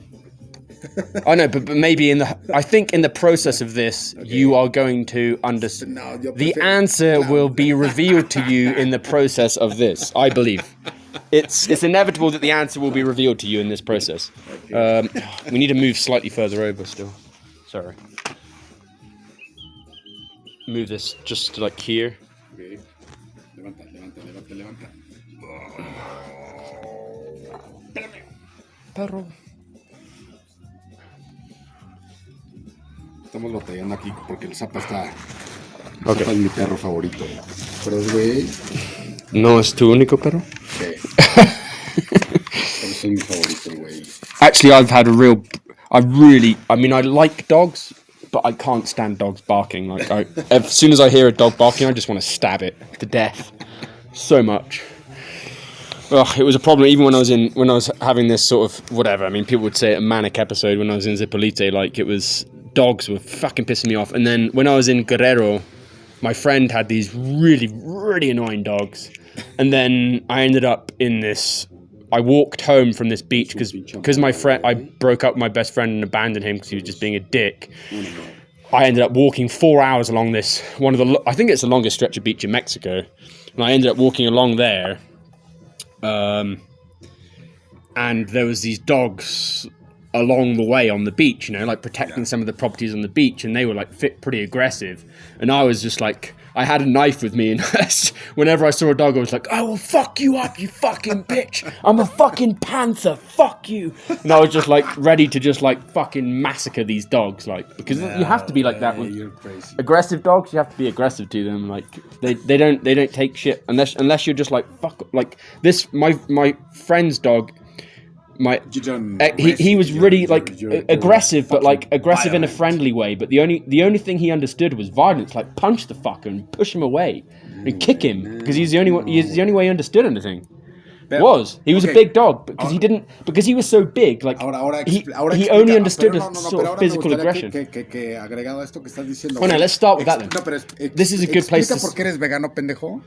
I know, but maybe I think in the process of this, you are going to understand. The answer will be revealed to you in the process of this. I believe it's inevitable that the answer will be revealed to you in this process. We need to move slightly further over still. Sorry. Move this just to like here. Okay. Levanta. Perro. Estamos batallando aquí porque el Zapa está... Okay. Zapa es mi perro favorito. Pero es güey... ¿No es tu único perro? Sí. Pero es mi favorito, güey. Actually, I like dogs, but I can't stand dogs barking. Like, as soon as I hear a dog barking, I just want to stab it to death. So much. Ugh, it was a problem even when I was having this sort of whatever. I mean, people would say a manic episode when I was in Zipolite. Like, it was... Dogs were fucking pissing me off. And then when I was in Guerrero, my friend had these really, really annoying dogs. And then I ended up in this... I walked home from this beach because my friend... I broke up with my best friend and abandoned him because he was just being a dick. I ended up walking 4 hours along this... I think it's the longest stretch of beach in Mexico. And I ended up walking along there. And there was these dogs... along the way on the beach, you know, like protecting some of the properties on the beach, and they were like pretty aggressive, and I was just like, I had a knife with me, and whenever I saw a dog I was like, I will fuck you up, you fucking bitch, I'm a fucking panther, fuck you, and I was just like ready to just like fucking massacre these dogs, like, because you have to be like that with aggressive dogs. You have to be aggressive to them, like they don't take shit unless you're just like fuck, like this my friend's dog. He was really like aggressive, but like aggressive in a friendly way. But the only thing he understood was violence, like punch the fucker and push him away and kick him, because he's the only way he understood anything. He was a big dog because he was so big, like he only understood a sort of physical aggression. Oh no, let's start with that then. This is a good place to... ¿Por qué eres vegano, pendejo?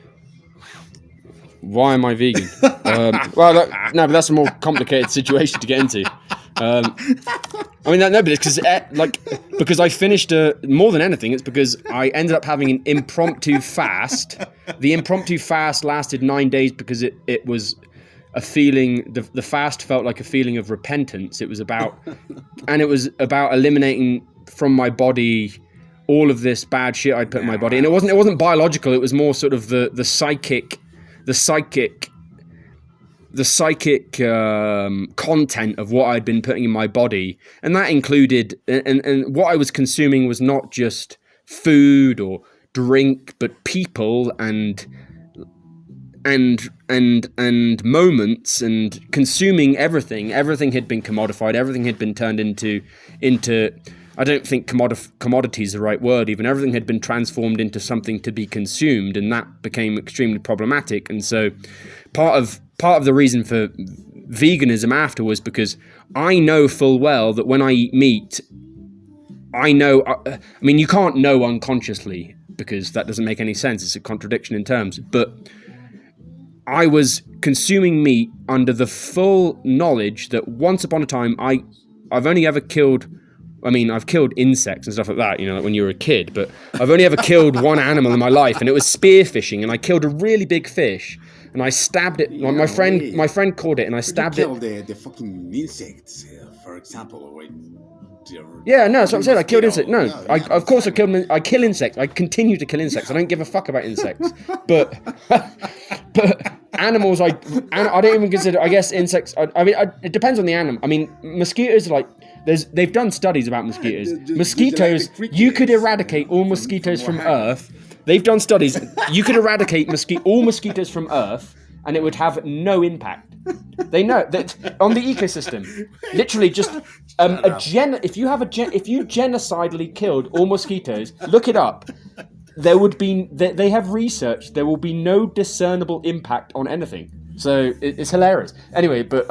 Why am I vegan? But that's a more complicated situation to get into. I mean, no, but it's because I finished more than anything. It's because I ended up having an impromptu fast. The impromptu fast lasted 9 days because it was a feeling. The fast felt like a feeling of repentance. It was about eliminating from my body all of this bad shit I'd put in my body, and it wasn't biological. It was more sort of the psychic content of what I'd been putting in my body, and that included and what I was consuming was not just food or drink, but people and moments, and consuming everything. Everything had been commodified. Everything had been turned into. I don't think commodity is the right word. Even everything had been transformed into something to be consumed, and that became extremely problematic. And so, part of the reason for veganism after was because I know full well that when I eat meat, I know. I mean, you can't know unconsciously because that doesn't make any sense. It's a contradiction in terms. But I was consuming meat under the full knowledge that once upon a time I've only ever killed. I mean, I've killed insects and stuff like that, like when you were a kid, but I've only ever killed one animal in my life, and it was spearfishing, and I killed a really big fish, and I stabbed it. My friend caught it, and I stabbed it. You killed the fucking insects, for example. Yeah, no, that's what I'm saying. I killed insects. No, of course I kill insects. I continue to kill insects. I don't give a fuck about insects. But animals, I don't even consider. I guess insects. I mean, it depends on the animal. I mean, mosquitoes are like. They've done studies about mosquitoes. Mosquitoes, you could eradicate all mosquitoes from Earth. They've done studies. You could eradicate all mosquitoes from Earth, and it would have no impact. They know that on the ecosystem. Literally, just if you genocidally killed all mosquitoes, look it up. There would be. They have researched. There will be no discernible impact on anything. So it's hilarious. Anyway, but.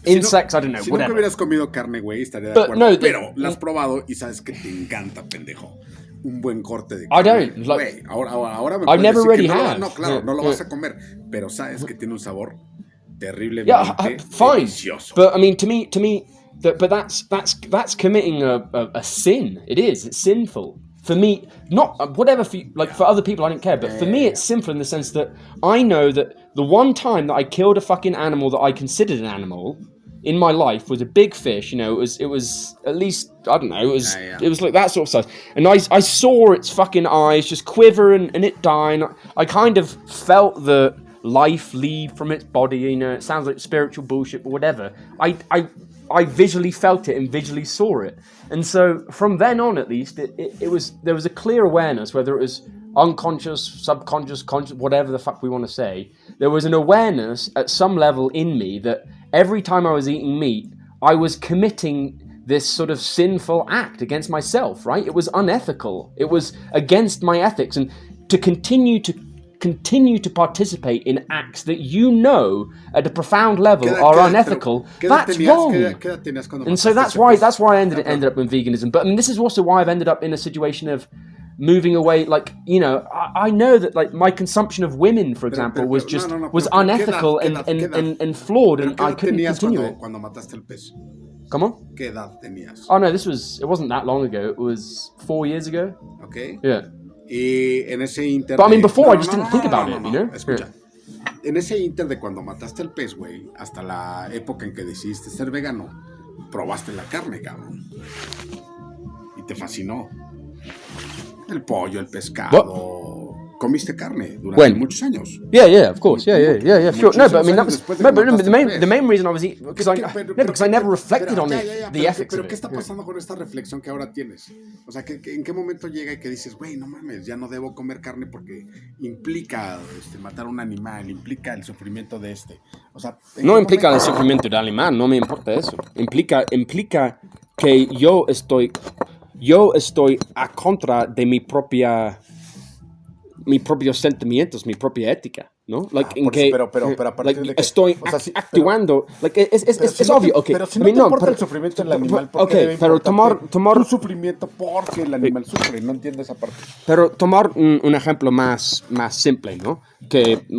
Insects, I don't know, si whatever. Si nunca hubieras comido carne, güey, estaría de acuerdo. No, pero la has probado y sabes que te encanta, pendejo. Un buen corte de carne. I don't. Güey, ahora me I never really have. No, claro, no lo vas a comer. Pero sabes que tiene un sabor terriblemente delicioso. But, I mean, to me, but that's committing a sin. It is. It's sinful. For me, not whatever for other people, I don't care. But for me, it's sinful in the sense that I know that the one time that I killed a fucking animal that I considered an animal in my life was a big fish. It was at least, I don't know. It was like that sort of size. And I saw its fucking eyes just quiver and it die. And I kind of felt the life leave from its body. It sounds like spiritual bullshit, but whatever. I visually felt it and visually saw it. And so from then on, at least, there was a clear awareness, whether it was unconscious, subconscious, conscious, whatever the fuck we want to say. There was an awareness at some level in me that every time I was eating meat, I was committing this sort of sinful act against myself, right? It was unethical. It was against my ethics. And to continue to participate in acts that at a profound level are unethical, that's wrong. And so that's why I ended up with veganism. But I mean, this is also why I've ended up in a situation of moving away. Like, I know that like my consumption of women, for example, was unethical and flawed, and I couldn't continue it. Come on? ¿Qué edad tenías? Oh no, it wasn't that long ago. It was 4 years ago. Okay. Yeah. Y en ese inter. But I mean, before I just didn't think about it, Escucha. En ese inter de cuando mataste el pez, güey, hasta la época en que decidiste ser vegano, probaste la carne, cabrón. Y te fascinó. El pollo, el pescado. Comiste carne durante muchos años. Yeah, of course. Yeah, sure. No, but I mean, the main reason I was eating, because I never reflected on the ethics pero of it. ¿Qué está pasando con esta reflexión que ahora tienes? O sea, ¿en qué momento llega y que dices, güey, no mames, ya no debo comer carne porque implica matar a un animal, implica el sufrimiento de este? O sea, no implica el sufrimiento del animal, no me importa eso. Implica que yo estoy a contra de mis propios sentimientos, mi propia ética, ¿no? Pero aparte de que estoy actuando, es obvio, okay. Pero si no te importa el sufrimiento del animal, ¿por qué debe pero tomar tu sufrimiento porque el animal sufre? No entiendo esa parte. Pero tomar un ejemplo más simple, ¿no?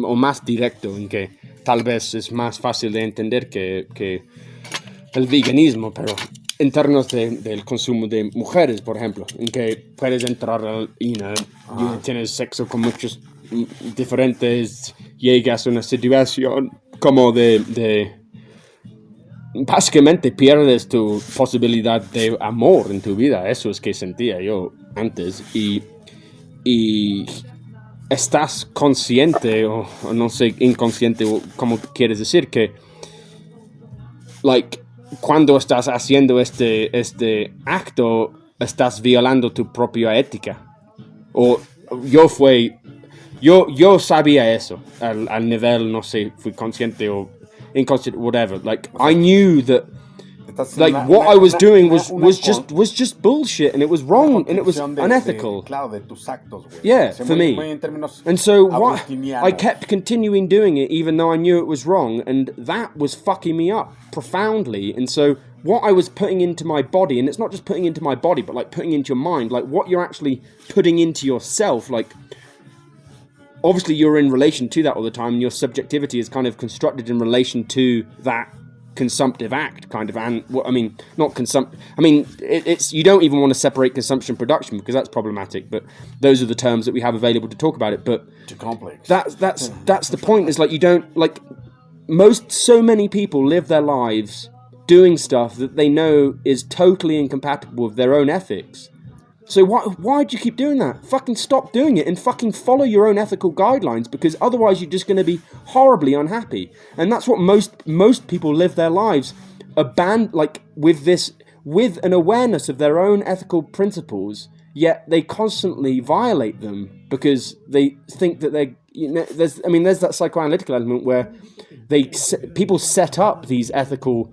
O más directo, en que tal vez es más fácil de entender que el veganismo, pero en términos del consumo de mujeres, por ejemplo, en que puedes entrar y tienes sexo con muchos diferentes, llegas a una situación como de básicamente pierdes tu posibilidad de amor en tu vida. Eso es que sentía yo antes, y estás consciente o no sé, inconsciente, o como quieres decir, que cuando estás haciendo este acto, estás violando tu propia ética. O yo sabía eso al nivel, no sé, fui consciente o inconsciente, whatever. I knew that what I was doing was just bullshit, and it was wrong, and it was unethical. De tus actos, güey. Yeah, for me. And so I kept continuing doing it even though I knew it was wrong, and that was fucking me up profoundly. And so what I was putting into my body, and it's not just putting into my body, but putting into your mind, what you're actually putting into yourself, obviously you're in relation to that all the time, and your subjectivity is kind of constructed in relation to that consumptive act, kind of. And not consumptive. It's you don't even want to separate consumption and production, because that's problematic, but those are the terms that we have available to talk about it. But too complex. That's the point, is you don't, so many people live their lives doing stuff that they know is totally incompatible with their own ethics. So why do you keep doing that? Fucking stop doing it and fucking follow your own ethical guidelines, because otherwise you're just going to be horribly unhappy. And that's what most people live their lives with an awareness of their own ethical principles, yet they constantly violate them because they think that they're, there's that psychoanalytical element where people set up these ethical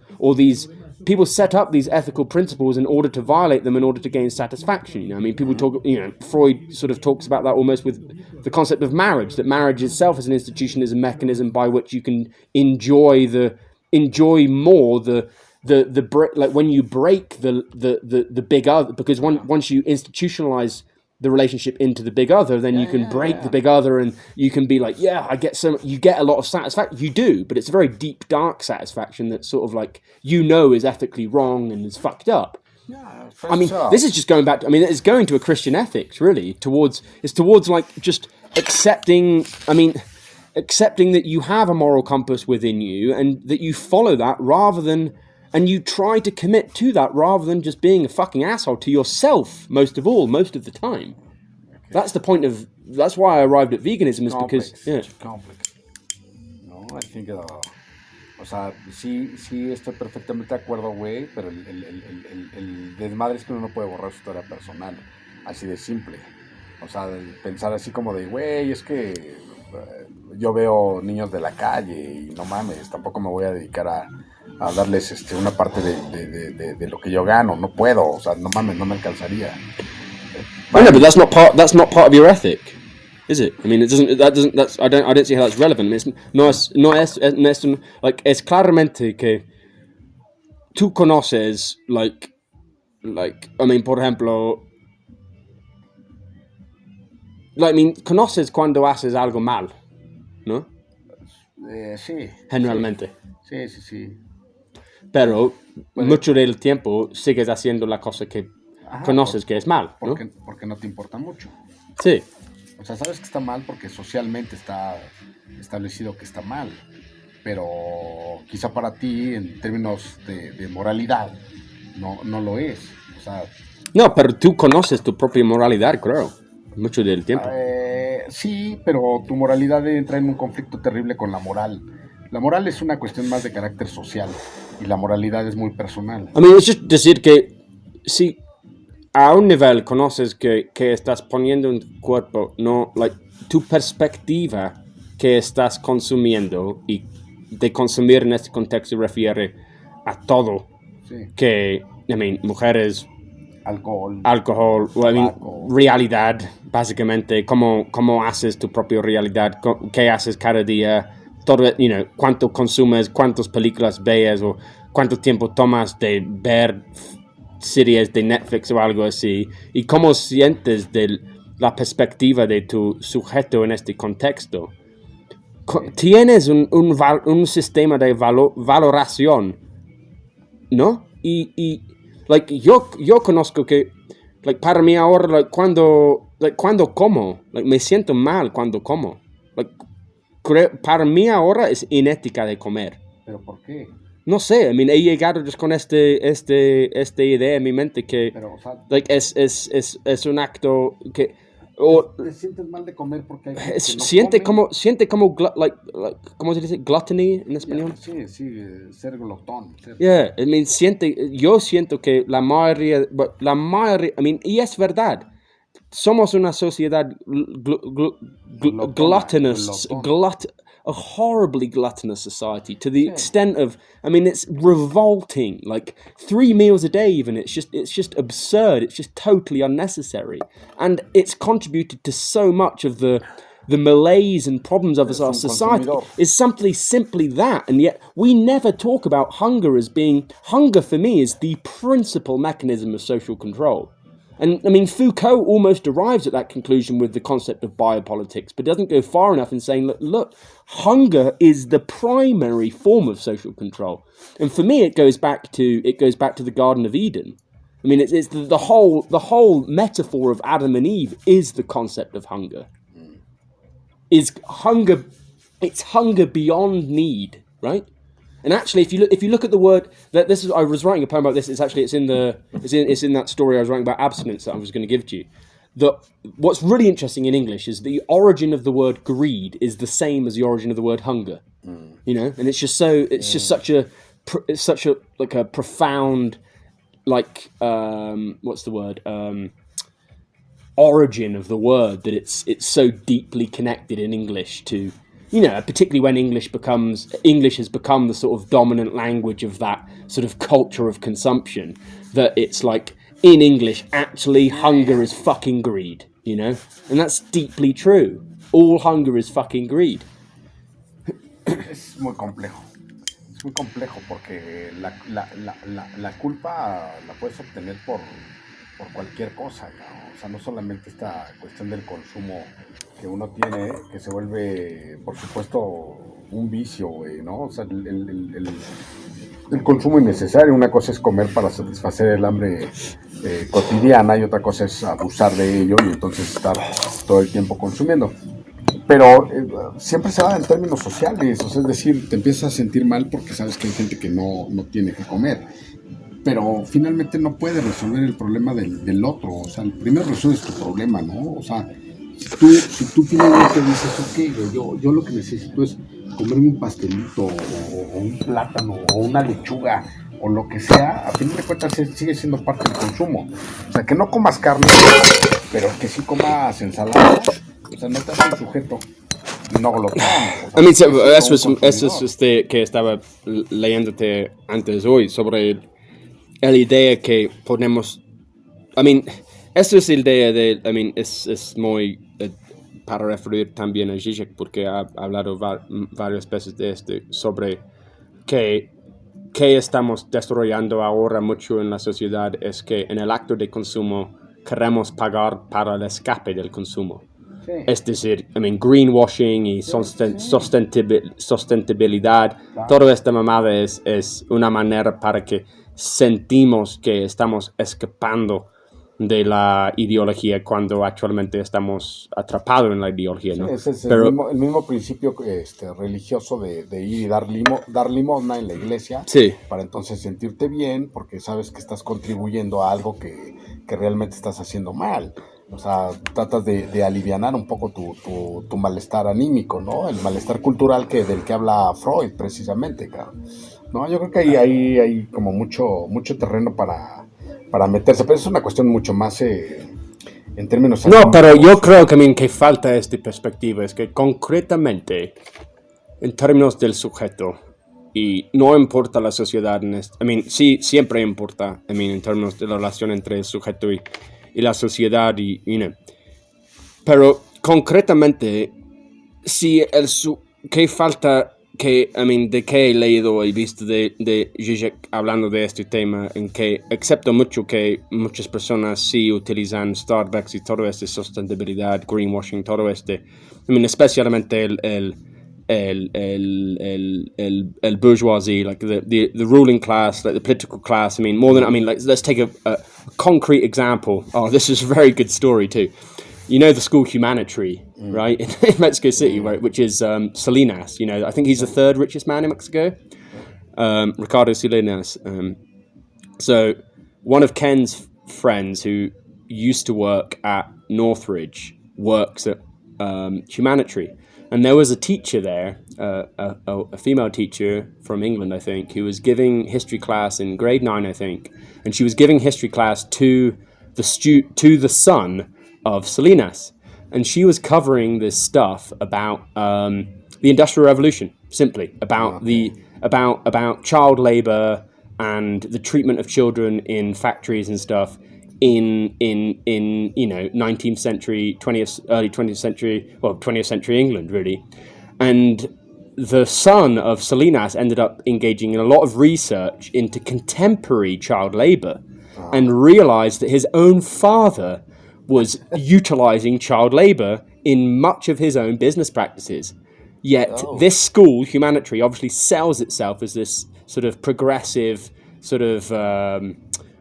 principles in order to violate them in order to gain satisfaction. People talk, Freud sort of talks about that almost with the concept of marriage, that marriage itself as an institution is a mechanism by which you can enjoy more when you break the big other, because once you institutionalize the relationship into the big other, then you can break the big other, and you can be you get a lot of satisfaction. You do, but it's a very deep, dark satisfaction that sort of is ethically wrong and is fucked up. This is just going back to, it's going to a Christian ethics, really, towards just accepting that you have a moral compass within you, and that you follow that and you try to commit to that rather than just being a fucking asshole to yourself, most of the time. That's the point of, that's why I arrived at veganism, is because... Complex. No, I think, sí estoy perfectamente de acuerdo, güey, pero el desmadre es que uno no puede borrar su historia personal, así de simple. Pensar así como de, güey, es que yo veo niños de la calle y no mames, tampoco me voy a dedicar a darles una parte de lo que yo gano. No puedo, no mames, no me alcanzaría. I know, but that's not part of your ethic, is it? I don't see how that's relevant. Es claramente que tú conoces, por ejemplo, conoces cuando haces algo mal, ¿no? Sí. Generalmente. Sí. Pero mucho del tiempo sigues haciendo la cosa que conoces que es mal, ¿no? Porque no te importa mucho. Sí. Sabes que está mal porque socialmente está establecido que está mal. Pero quizá para ti, en términos de moralidad, no lo es. No, pero tú conoces tu propia moralidad, creo. Mucho del tiempo. Sí, pero tu moralidad entra en un conflicto terrible con la moral. La moral es una cuestión más de carácter social y la moralidad es muy personal. Es just decir que si a un nivel conoces que estás poniendo en tu cuerpo, no, tu perspectiva que estás consumiendo, y de consumir en este contexto refiere a todo, sí. Que, mujeres, alcohol, realidad, básicamente, cómo haces tu propia realidad, qué haces cada día, todo, cuánto consumes, cuántas películas veas, o cuánto tiempo tomas de ver series de Netflix o algo así, y cómo sientes de la perspectiva de tu sujeto en este contexto. Tienes un sistema de valoración, ¿no? Y Like, yo conozco que, like, para mí ahora, like, cuando como, like, me siento mal cuando como. Like, para mí ahora es inética de comer. ¿Pero por qué? No sé, I mean, he llegado just con esta idea en mi mente que, Pero, o sea, like, es un acto que... te sientes mal de comer porque hay gente que no siente come. como ¿cómo se dice? Gluttony en español. Sí, ser glotón. Yeah, I mean, yo siento que la mayoría, I mean, y es verdad, somos una sociedad gluttonous, a horribly gluttonous society to the extent of, I mean, it's revolting. Like 3 meals a day, even it's just absurd. It's just totally unnecessary, and it's contributed to so much of the malaise and problems of our society. Is simply that, and yet we never talk about hunger as being hunger. For me, is the principal mechanism of social control. And, I mean, Foucault almost arrives at that conclusion with the concept of biopolitics, but doesn't go far enough in saying, look, hunger is the primary form of social control. And for me, it goes back to the Garden of Eden. I mean, it's the whole metaphor of Adam and Eve is the concept of hunger. It's hunger beyond need, right? And actually, if you look at the word that this is, I was writing a poem about this. It's in that story I was writing about abstinence that I was going to give to you. What's really interesting in English is the origin of the word greed is the same as the origin of the word hunger. You know, and it's just such a like a profound, like what's the word, origin of the word that it's so deeply connected in English to. You know, particularly when English has become the sort of dominant language of that sort of culture of consumption, that it's like, in English, actually, hunger is fucking greed, you know? And that's deeply true. All hunger is fucking greed. Es muy complejo. Es muy complejo porque la culpa la puedes obtener por cualquier cosa, ¿no? O sea, no solamente esta cuestión del consumo que uno tiene, que se vuelve, por supuesto, un vicio, güey, ¿no? O sea, el consumo innecesario. Una cosa es comer para satisfacer el hambre cotidiana y otra cosa es abusar de ello y entonces estar todo el tiempo consumiendo. Pero siempre se da en términos sociales, o sea, es decir, te empiezas a sentir mal porque sabes que hay gente que no tiene que comer. Pero finalmente no puedes resolver el problema del otro. O sea, primero resuelves tu problema, ¿no? O sea, si tú finalmente dices, ok, yo lo que necesito es comerme un pastelito o un plátano o una lechuga o lo que sea, a fin de cuentas sigue siendo parte del consumo. O sea, que no comas carne, pero que sí comas ensalada. O sea, no te haces un sujeto no glotón. I mean, eso es que estaba leyéndote antes hoy sobre la idea que ponemos, I mean, eso es la idea de, I mean, es muy para referir también a Zizek, porque ha hablado varias veces de sobre que estamos desarrollando ahora mucho en la sociedad, es que en el acto de consumo queremos pagar para el escape del consumo. Sí. Es decir, I mean, greenwashing y sostenibilidad, claro. Toda esta mamada es una manera para que sentimos que estamos escapando de la ideología cuando actualmente estamos atrapados en la ideología, ¿no? Sí, ese es el mismo principio religioso de ir y dar limosna en la iglesia, sí. Para entonces sentirte bien porque sabes que estás contribuyendo a algo que realmente estás haciendo mal. O sea, tratas de alivianar un poco tu malestar anímico, ¿no? El malestar cultural del que habla Freud, precisamente, cabrón. No, yo creo que ahí hay como mucho terreno para meterse, pero es una cuestión mucho más en términos... No, pero yo creo que falta esta perspectiva, es que concretamente, en términos del sujeto, y no importa la sociedad, sí, siempre importa, en términos de la relación entre el sujeto y la sociedad, pero concretamente, si ¿qué falta? De que he leído y visto de Zizek hablando de este tema, en que acepto mucho que muchas personas sí utilizan Starbucks y todo sostenibilidad, greenwashing, todo especialmente bourgeoisie, like the ruling class, like the political class. I mean, let's take a concrete example. Oh, this is a very good story too. You know the school Humanitary, right, in Mexico City, right, which is Salinas. You know, I think he's the third richest man in Mexico, Ricardo Salinas. So one of Ken's friends who used to work at Northridge works at Humanitary. And there was a teacher there, a female teacher from England, I think, who was giving history class in grade 9, I think. And she was giving history class to the son of Salinas. And she was covering this stuff about the Industrial Revolution, simply, about about child labor and the treatment of children in factories and stuff in 19th century, early 20th century, well, 20th century England, really. And the son of Salinas ended up engaging in a lot of research into contemporary child labor and realized that his own father was utilizing child labor in much of his own business practices. Yet this school, Humanitary, obviously sells itself as this sort of progressive, sort of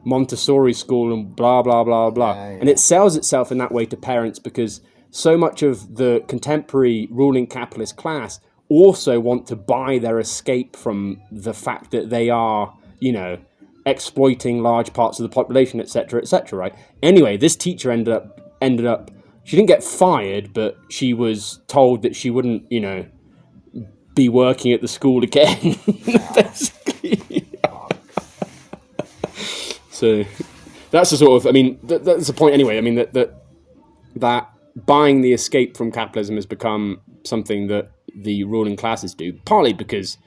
Montessori school and blah, blah, blah, blah. Yeah. And it sells itself in that way to parents because so much of the contemporary ruling capitalist class also want to buy their escape from the fact that they are, exploiting large parts of the population, etc., right? Anyway, this teacher ended up, she didn't get fired, but she was told that she wouldn't, be working at the school again, basically. So that's the sort of, that's the point anyway. I mean, that buying the escape from capitalism has become something that the ruling classes do, partly because,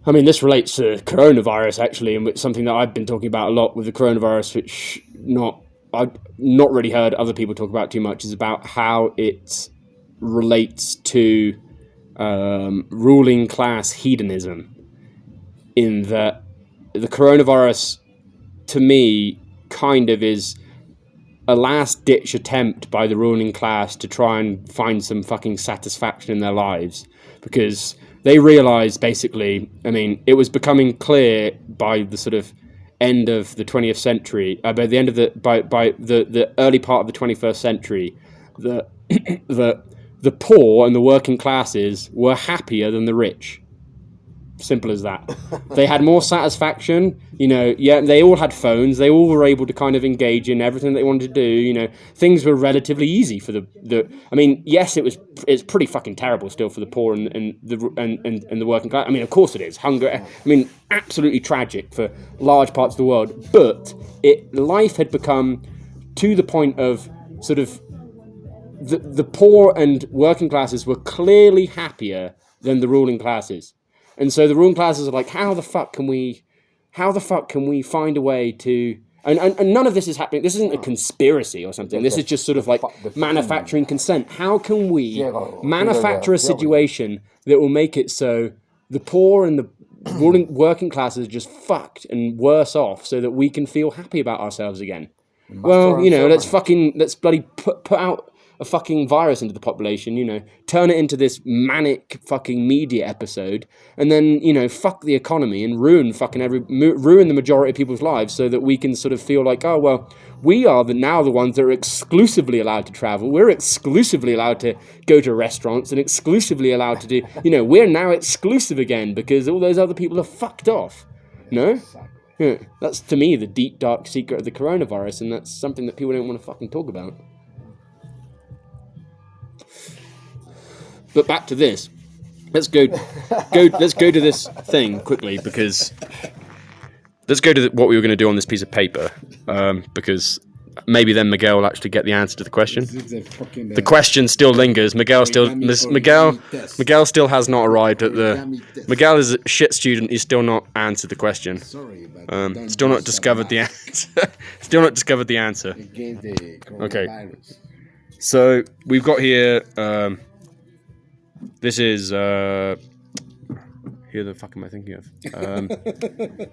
this relates to coronavirus actually, and it's something that I've been talking about a lot with the coronavirus, which I've not really heard other people talk about too much, is about how it relates to ruling class hedonism, in that the coronavirus, to me, kind of is a last-ditch attempt by the ruling class to try and find some fucking satisfaction in their lives, because they realised, basically, it was becoming clear by the sort of end of the 20th century, by the end of the early part of the 21st century, that the poor and the working classes were happier than the rich. Simple as that. They had more satisfaction, they all had phones, they all were able to kind of engage in everything they wanted to do, things were relatively easy for yes, it's pretty fucking terrible still for the poor and the working class. Of course it is. Hunger, absolutely tragic for large parts of the world, but life had become to the point of sort of the poor and working classes were clearly happier than the ruling classes. And so the ruling classes are like, how the fuck can we find a way to, and none of this is happening. This isn't a conspiracy or something. This is just sort of like manufacturing consent. How can we manufacture a situation that will make it so the poor and the ruling working classes are just fucked and worse off, so that we can feel happy about ourselves again? Well, let's bloody put out a fucking virus into the population, turn it into this manic fucking media episode, and then, fuck the economy and ruin the majority of people's lives, so that we can sort of feel like, oh, well, we are now the ones that are exclusively allowed to travel. We're exclusively allowed to go to restaurants and exclusively allowed to do, we're now exclusive again because all those other people are fucked off. No? Yeah, that's, to me, the deep, dark secret of the coronavirus, and that's something that people don't want to fucking talk about. But back to this. Let's go to this thing quickly, because let's go to what we were going to do on this piece of paper, because maybe then Miguel will actually get the answer to the question. The question still lingers. Miguel still has not arrived at the. Miguel is a shit student. He's still not answered the question. Sorry, but still not discovered the answer. Still not discovered the answer. Okay. So we've got here. This is who the fuck am I thinking of?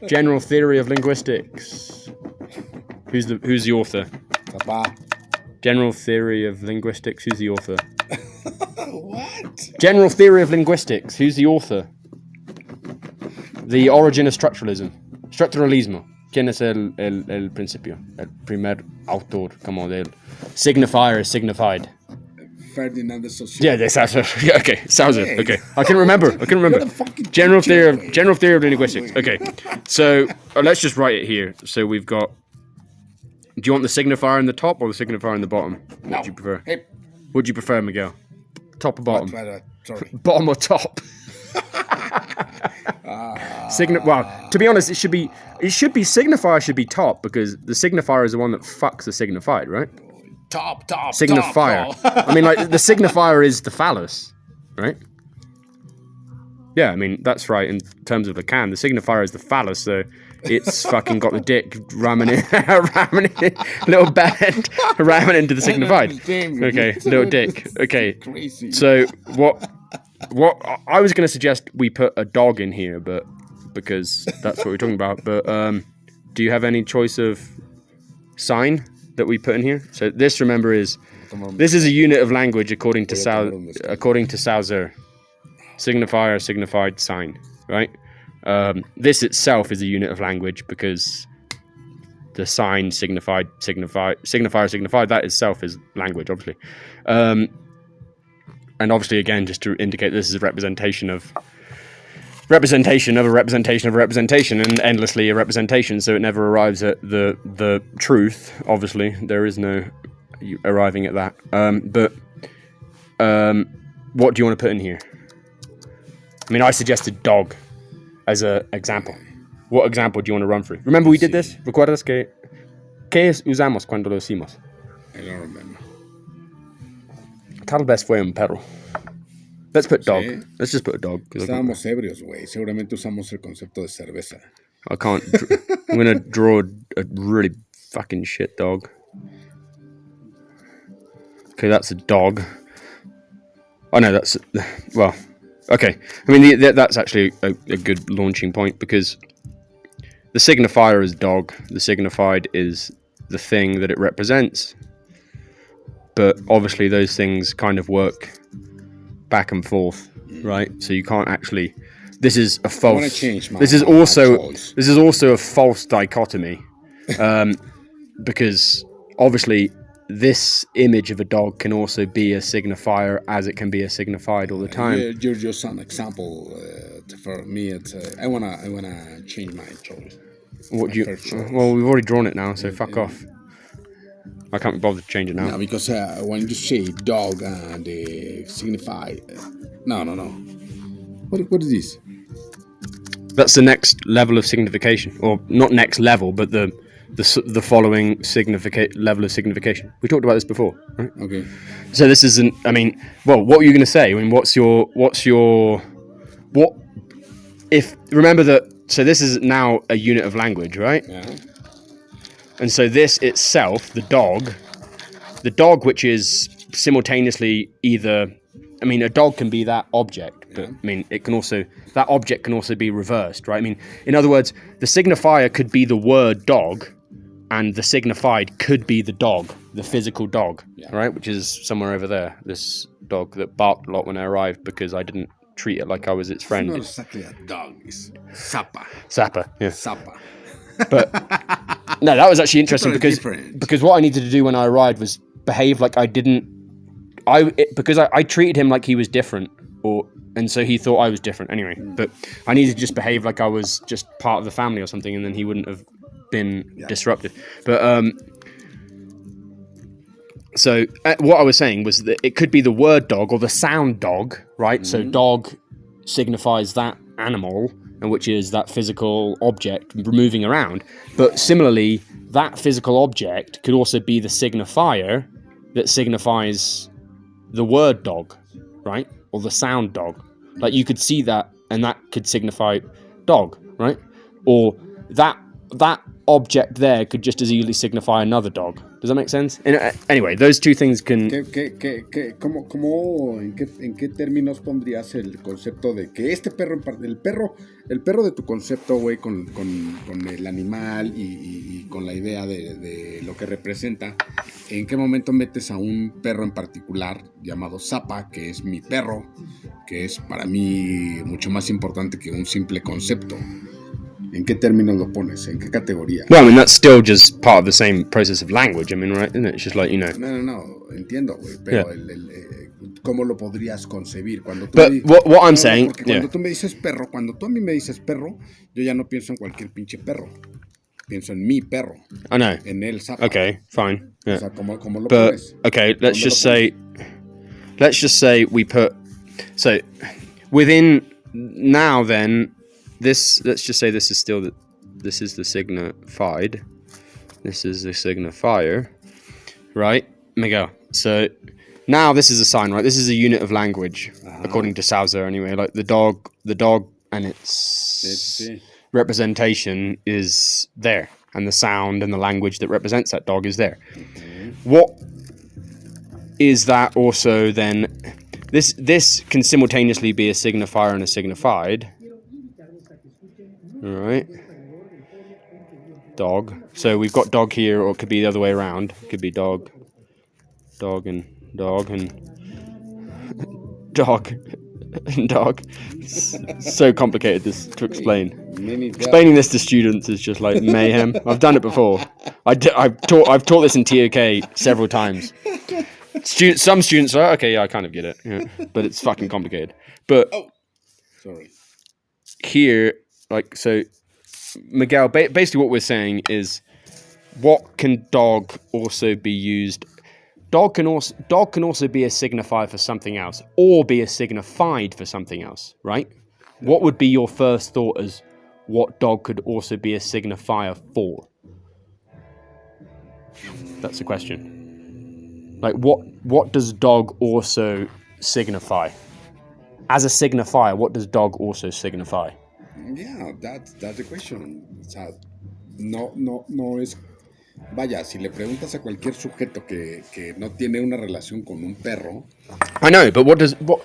General Theory of Linguistics. Who's the author? Papa. General Theory of Linguistics. Who's the author? What? General Theory of Linguistics. Who's the author? The Origin of Structuralism. Structuralismo. ¿Quién es el principio? El primer autor, como del signifier is signified. Ferdinand de Saussure. Yeah, that's okay. Saussure. Okay, I can remember. General theory of linguistics. Okay, so let's just write it here. So we've got. Do you want the signifier in the top or the signifier in the bottom? What do you prefer? Hey. What do you prefer, Miguel? Top or bottom? Sorry. Bottom or top? Well, to be honest, it should be signifier should be top because the signifier is the one that fucks the signified, right? Top. Signifier. I mean, like the signifier is the phallus, right? Yeah, I mean that's right in terms of the can. The signifier is the phallus, so it's fucking got the dick ramming little bend, ramming into the signified. Okay, little dick. Okay, so what I was going to suggest we put a dog in here, but because that's what we're talking about. But do you have any choice of sign that we put in here? So this, remember, is a unit of language according to Saussure. Signifier, signified, sign, right? This itself is a unit of language because the sign signifier, that itself is language, obviously. And obviously, again, just to indicate this is a representation of a representation, and endlessly a representation, so it never arrives at the truth. Obviously, there is no arriving at that. But what do you want to put in here? I mean, I suggested dog as an example. What example do you want to run through? Remember we did this? ¿Recuerdas que qué usamos cuando lo hicimos? I don't remember. Tal vez fue un perro. Let's put dog. Sí. Let's just put a dog. Estábamos ebrios, güey. Seguramente usamos el concepto de cerveza. I can't. I'm gonna draw a really fucking shit dog. Okay, that's a dog. Oh no, that's well. Okay, I mean that's actually a good launching point because the signifier is dog. The signified is the thing that it represents. But obviously those things kind of work back and forth, right? So you can't actually. This is a false. This is also a false dichotomy, because obviously this image of a dog can also be a signifier as it can be a signified all the time. You're just an example. For me, it's I wanna change my choice. What do you? Well, we've already drawn it now, so fuck off. I can't be bothered to change it now. No, because when you say dog and signify, no. What is this? That's the next level of signification, or not next level, but the following level of signification. We talked about this before, right? Okay. So this isn't. I mean, well, what were you going to say? I mean, what if remember that? So this is now a unit of language, right? Yeah. And so this itself, the dog, which is simultaneously either, I mean, a dog can be that object, but I mean, that object can also be reversed, right? I mean, in other words, the signifier could be the word dog, and the signified could be the dog, the physical dog, right? Which is somewhere over there, this dog that barked a lot when I arrived because I didn't treat it like I was its friend. It's not exactly a dog, it's Zappa. Yeah. Zappa. But no, that was actually interesting because what I needed to do when I arrived was behave like I didn't. Because I treated him like he was different, and so he thought I was different anyway. But I needed to just behave like I was just part of the family or something, and then he wouldn't have been disrupted. But so what I was saying was that it could be the word dog or the sound dog, right? Mm-hmm. So dog signifies that animal, and which is that physical object moving around. But similarly, that physical object could also be the signifier that signifies the word dog, right? Or the sound dog. Like you could see that, and that could signify dog, right? Or that object there could just as easily signify another dog, Does that make sense? Anyway, those two things can... ¿En qué términos pondrías el concepto de que este perro, el perro de tu concepto, güey, con el animal y con la idea de lo que representa? ¿En qué momento metes a un perro en particular llamado Zappa, que es mi perro, que es para mí mucho más importante que un simple concepto? ¿En qué términos lo pones? ¿En qué categoría? Well, I mean, that's still just part of the same process of language. I mean, right? Isn't it? It's just like, you know... No, entiendo, güey. Pero ¿cómo lo podrías concebir? Cuando tú what I'm saying... Porque cuando tú me dices perro, cuando tú a mí me dices perro, yo ya no pienso en cualquier pinche perro. Pienso en mi perro. I know. En el Zappa. Okay, fine. Yeah. O sea, ¿cómo lo pones? Okay, let's just say we put... So, within... Now then... This, let's just say this is the signified. This is the signifier, right, Miguel? So now this is a sign, right? This is a unit of language, according to Sousa anyway. Like the dog and its representation is there, and the sound and the language that represents that dog is there. What is that also then? This can simultaneously be a signifier and a signified. All right. Dog. So we've got dog here, or it could be the other way around. It could be dog, and dog, and dog, and dog. It's so complicated to explain. Explaining this to students is just like mayhem. I've done it before. I've taught this in TOK several times. Some students are okay. Yeah, I kind of get it. Yeah. But it's fucking complicated. But sorry. Here. Like, so, Miguel, basically what we're saying is, what can dog also be used? Dog can also be a signifier for something else, or be a signified for something else, right? What would be your first thought as what dog could also be a signifier for? That's the question. Like, what does dog also signify? As a signifier, what does dog also signify? Yeah, that's the question. O sea, no es... Vaya, si le preguntas a cualquier sujeto que no tiene una relación con un perro... I know, but what does... No,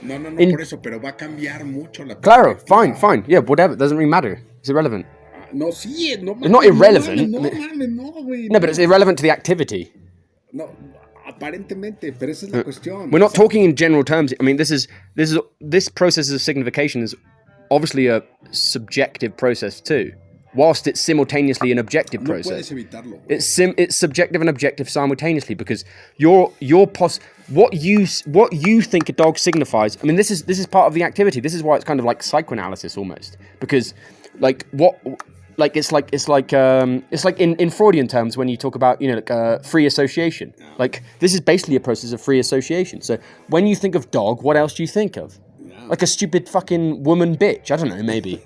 por eso, pero va a cambiar mucho la Claro, fine, yeah, whatever, it doesn't really matter. It's irrelevant. No, sí, no mames. It's not irrelevant. No mames, no, güey. No, but it's irrelevant to the activity. No, aparentemente, pero esa es la cuestión. We're not talking in general terms. I mean, this process of signification is obviously a subjective process too, whilst it's simultaneously an objective process. No puedes evitarlo. It's subjective and objective simultaneously, because what you think a dog signifies. I mean, this is part of the activity. This is why it's kind of like psychoanalysis almost, because it's like in Freudian terms when you talk about free association. Like, this is basically a process of free association. So when you think of dog, what else do you think of? Like a stupid fucking woman bitch. I don't know, maybe.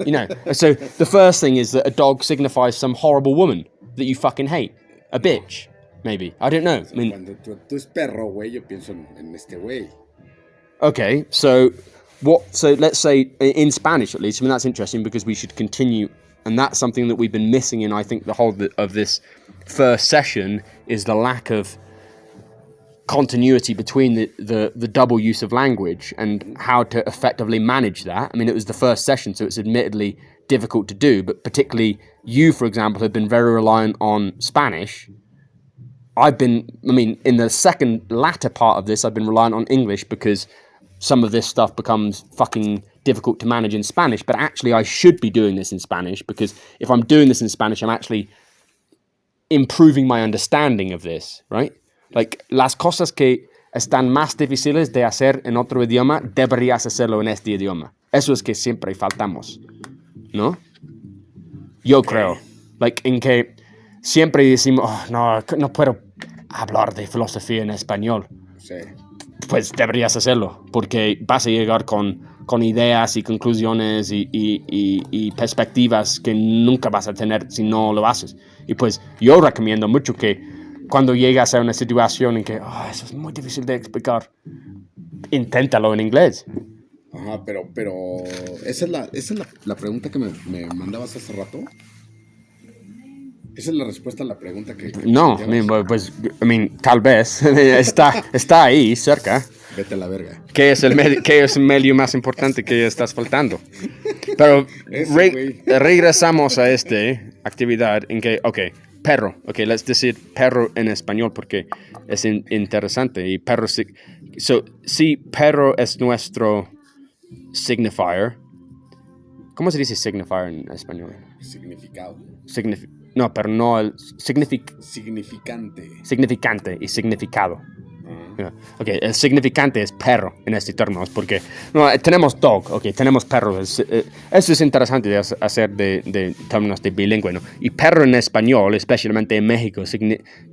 So the first thing is that a dog signifies some horrible woman that you fucking hate. A bitch, maybe. I don't know. I mean, cuando tú es perro, güey, yo pienso en este güey. Okay, so let's say in Spanish at least. I mean, that's interesting because we should continue, and that's something that we've been missing in, I think, the whole of this first session, is the lack of continuity between the double use of language and how to effectively manage that. I mean, it was the first session, so it's admittedly difficult to do, but particularly you, for example, have been very reliant on Spanish. In the latter part of this, I've been reliant on English because some of this stuff becomes fucking difficult to manage in Spanish, but actually I should be doing this in Spanish, because if I'm doing this in Spanish, I'm actually improving my understanding of this, right? Like, las cosas que están más difíciles de hacer en otro idioma, deberías hacerlo en este idioma. Eso es que siempre faltamos, ¿no? Yo creo. Like, en que siempre decimos, no puedo hablar de filosofía en español. Sí. Pues deberías hacerlo, porque vas a llegar con ideas y conclusiones y perspectivas que nunca vas a tener si no lo haces. Y pues yo recomiendo mucho que cuando llegas a una situación en que eso es muy difícil de explicar, inténtalo en inglés. Ajá, pero esa es la pregunta que me mandabas hace rato. Esa es la respuesta a la pregunta que No, pues, tal vez. está ahí, cerca. Vete a la verga. ¿Qué es el medio más importante que estás faltando? Pero regresamos a esta actividad en que, perro. Let's decir perro en español porque es interesante. Y perro, si perro es nuestro signifier. ¿Cómo se dice signifier en español? Significado. No, pero no el Significante. Significante y significado. El significante es perro en este término, porque tenemos dog, tenemos perro. Eso es interesante de hacer de términos de bilingüe, ¿no? Y perro en español, especialmente en México,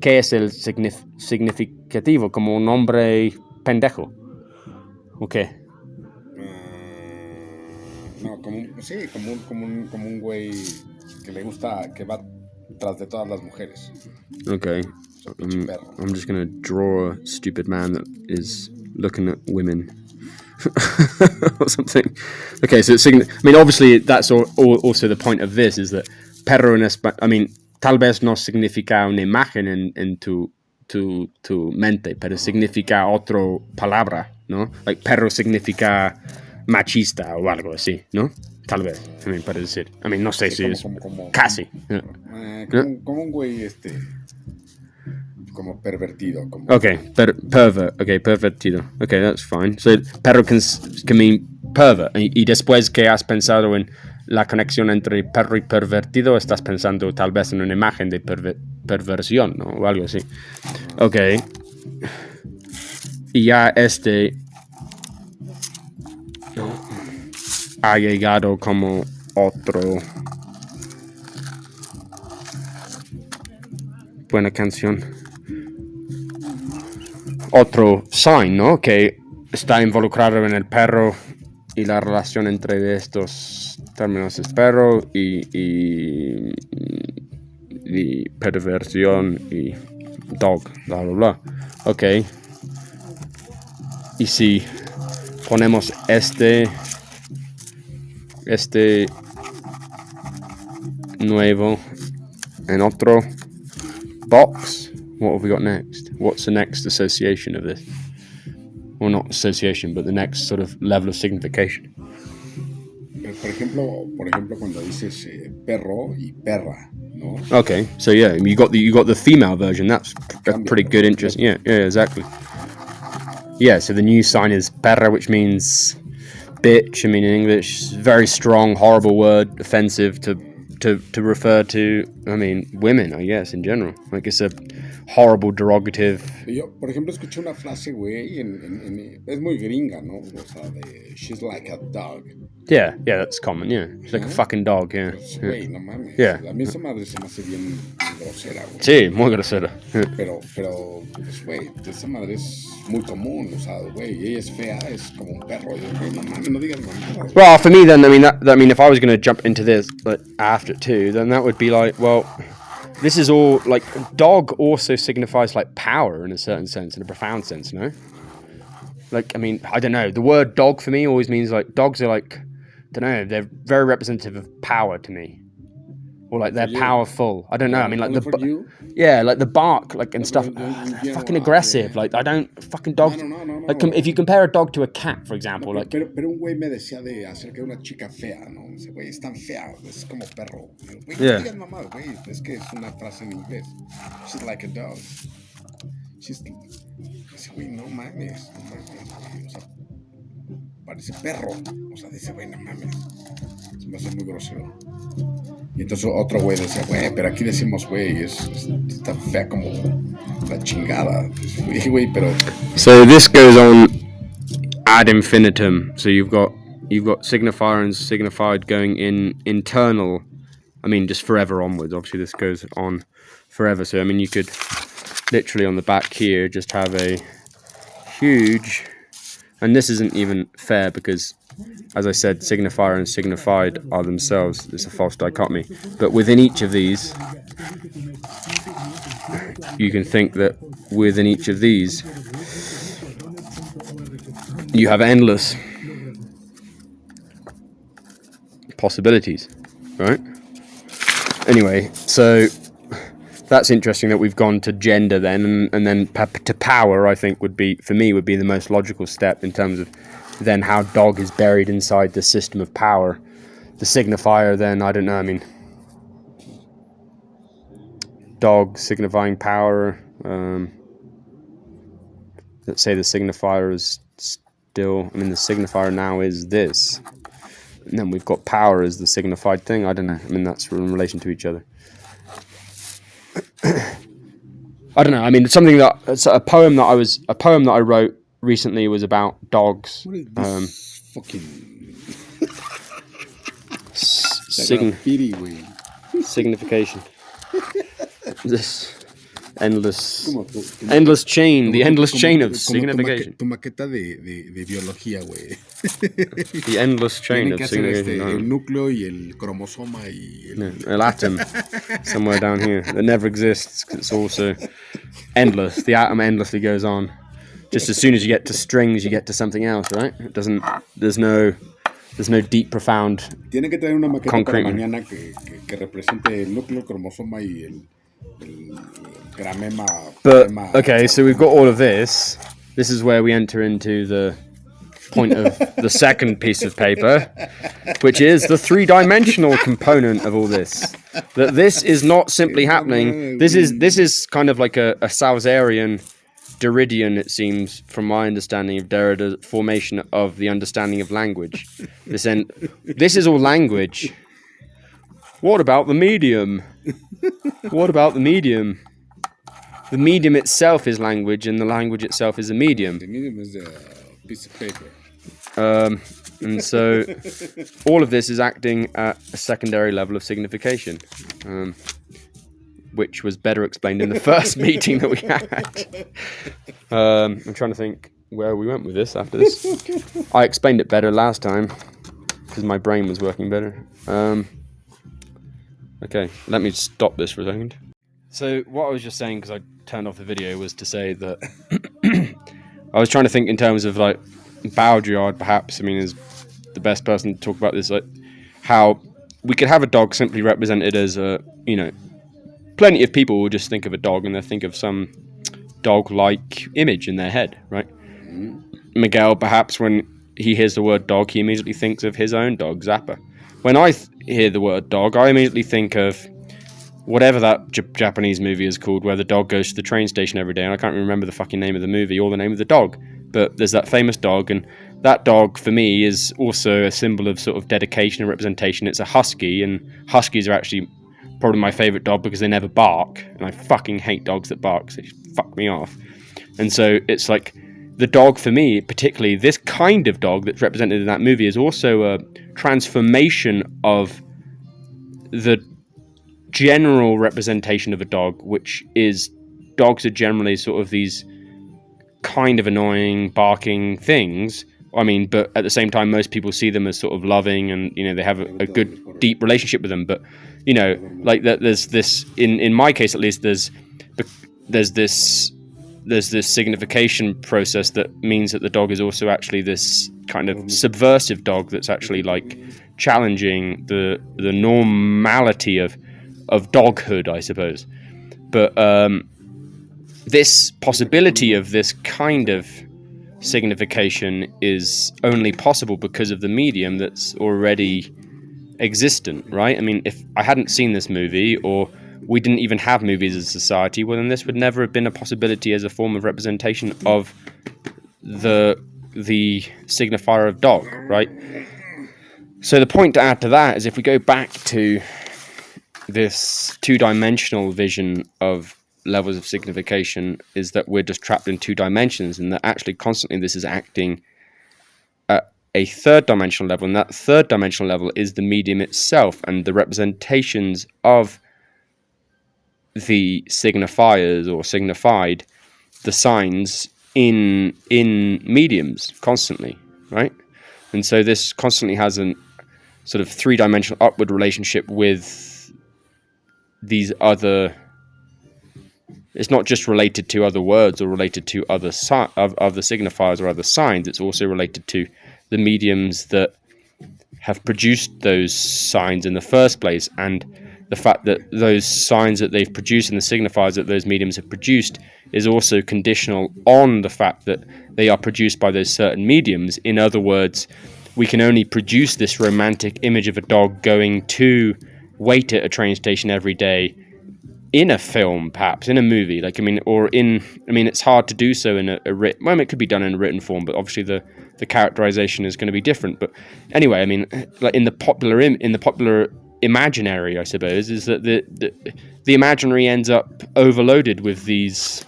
¿qué es el significativo? Como un hombre pendejo. ¿O qué? No, como un güey que le gusta, que va tras de todas las mujeres. Okay. I'm just going to draw a stupid man that is looking at women. Or something. Okay, so obviously that's also the point of this, is that perro en español, tal vez no significa una imagen en tu mente, pero significa otra palabra, ¿no? Like perro significa machista o algo así, ¿no? Tal vez, para decir. No sé si es casi. Como un güey, como pervertido. Pervertido. That's fine. So, perro can mean pervert. Y después que has pensado en la conexión entre perro y pervertido, estás pensando tal vez en una imagen de perversión, ¿no? O algo así. Y ya ha llegado como otro buena canción, otro sign, ¿no? Que está involucrado en el perro y la relación entre estos términos es perro y perversión y dog, bla bla bla. Y si ponemos este nuevo en otro box, what have we got next? What's the next association of this? Well, not association, but the next sort of level of signification. Por ejemplo, cuando dices perro y perra, ¿no? Okay, so yeah, you got the female version. That's pretty good, interesting. Yeah, exactly. Yeah, so the new sign is perra, which means bitch. In English, very strong, horrible word, offensive to refer to, women, I guess, in general. Like, it's a horrible, derogative. Yo, por ejemplo, escuché una frase, güey, es muy gringa, ¿no? O sea, she's like a dog. Yeah, that's common, yeah. She's like a fucking dog, yeah. Pues, güey, no mames. Yeah. A mí esa madre se me hace bien grosera, güey. Sí, muy grosera. Pero, pues, güey, esa madre es muy común, o sea, güey, ella es fea, es como un perro. Güey, no mames, no digas mamadas. Well, for me then, if I was going to jump into this, but after it too, then that would be like, well, this is all, like, dog also signifies, like, power in a certain sense, in a profound sense, no? Like, I don't know, the word dog for me always means, like, dogs are, like, I don't know, they're very representative of power to me. Or, like, they're powerful. I don't know, like, like the bark, like, and stuff, they're fucking aggressive. Like, I don't, fucking dogs. No. Like, if you compare a dog to a cat, for example, like. Pero un güey me decía acerca de una chica fea, ¿no? Dice, güey, es tan fea, es como perro. Güey, no digas mamá, güey, es que es una frase en inglés. She's like a dog. Dice, güey, no mames, güey, o sea, parece perro. O sea, dice, güey, no mames. Se me hace muy grosero. Y entonces otro güey decía, güey, pero aquí decimos, güey, está fea como la chingada. Dije, güey, pero... So this goes on ad infinitum. So you've got signifier and signified going in internal. Just forever onwards. Obviously this goes on forever. So, you could literally on the back here just have a huge... And this isn't even fair because, as I said, signifier and signified are themselves, it's a false dichotomy. But within each of these, you can think that within each of these, you have endless possibilities, right? Anyway, so that's interesting that we've gone to gender then, and then to power. I think would be the most logical step in terms of then how dog is buried inside the system of power. The signifier then, I don't know. I mean, dog signifying power. Let's say the signifier is still. I mean, the signifier now is this, and then we've got power as the signified thing. I don't know. I mean, that's in relation to each other. I don't know. I mean, it's a poem that I wrote recently was about dogs. What is this fucking signification? This endless chain, the endless chain of signification. Tu maqueta de biología, güey. The endless chain of signification. El núcleo y el cromosoma y el atom somewhere down here that never exists because it's also endless. The atom endlessly goes on. Just as soon as you get to strings, you get to something else, right? It doesn't. There's no deep, profound. Tiene que traer una maqueta concrete para mañana que represente el núcleo, el cromosoma y el gramema. But okay, so we've got all of this. This is where we enter into the point of the second piece of paper, which is the three-dimensional component of all this. That this is not simply happening. This is kind of like a Salzarian Derridian, it seems, from my understanding of Derrida's formation of the understanding of language. This is all language. What about the medium? What about the medium? The medium itself is language, and the language itself is a medium. The medium is a piece of paper. And so all of this is acting at a secondary level of signification, which was better explained in the first meeting that we had. I'm trying to think where we went with this after this. I explained it better last time because my brain was working better. Okay, let me stop this for a second. So what I was just saying, because I turned off the video, was to say that I was trying to think in terms of like Baudrillard, perhaps. I mean, is the best person to talk about this. Like how we could have a dog simply represented as a, plenty of people will just think of a dog and they think of some dog-like image in their head, right? Mm-hmm. Miguel, perhaps when he hears the word dog, he immediately thinks of his own dog, Zappa. When I hear the word dog, I immediately think of whatever that Japanese movie is called, where the dog goes to the train station every day, and I can't remember the fucking name of the movie or the name of the dog, but there's that famous dog, and that dog, for me, is also a symbol of sort of dedication and representation. It's a husky, and huskies are actually probably my favourite dog because they never bark, and I fucking hate dogs that bark, so they just fuck me off. And so it's like, the dog for me, particularly this kind of dog that's represented in that movie, is also a transformation of the general representation of a dog, which is dogs are generally sort of these kind of annoying, barking things. I mean, but at the same time, most people see them as sort of loving, and they have a good, deep relationship with them. But like that, there's this in my case at least. There's this signification process that means that the dog is also actually this kind of subversive dog that's actually like challenging the normality of doghood, I suppose. But this possibility of this kind of signification is only possible because of the medium that's already existent, right? I mean, if I hadn't seen this movie, or we didn't even have movies as a society, well, then this would never have been a possibility as a form of representation of the signifier of dog, right? So the point to add to that is, if we go back to this two-dimensional vision of levels of signification, is that we're just trapped in two dimensions, and that actually constantly this is acting at a third-dimensional level, and that third-dimensional level is the medium itself and the representations of the signifiers or signified, the signs in mediums constantly, right? And so this constantly has a sort of three-dimensional upward relationship with these other. It's not just related to other words or related to other other signifiers or other signs. It's also related to the mediums that have produced those signs in the first place, and the fact that those signs that they've produced and the signifiers that those mediums have produced is also conditional on the fact that they are produced by those certain mediums. In other words, we can only produce this romantic image of a dog going to wait at a train station every day in a film, perhaps in a movie, it's hard to do so in a written. Well, it could be done in a written form, but obviously the characterization is going to be different. But anyway, like in the popular imaginary, I suppose, is that the imaginary ends up overloaded with these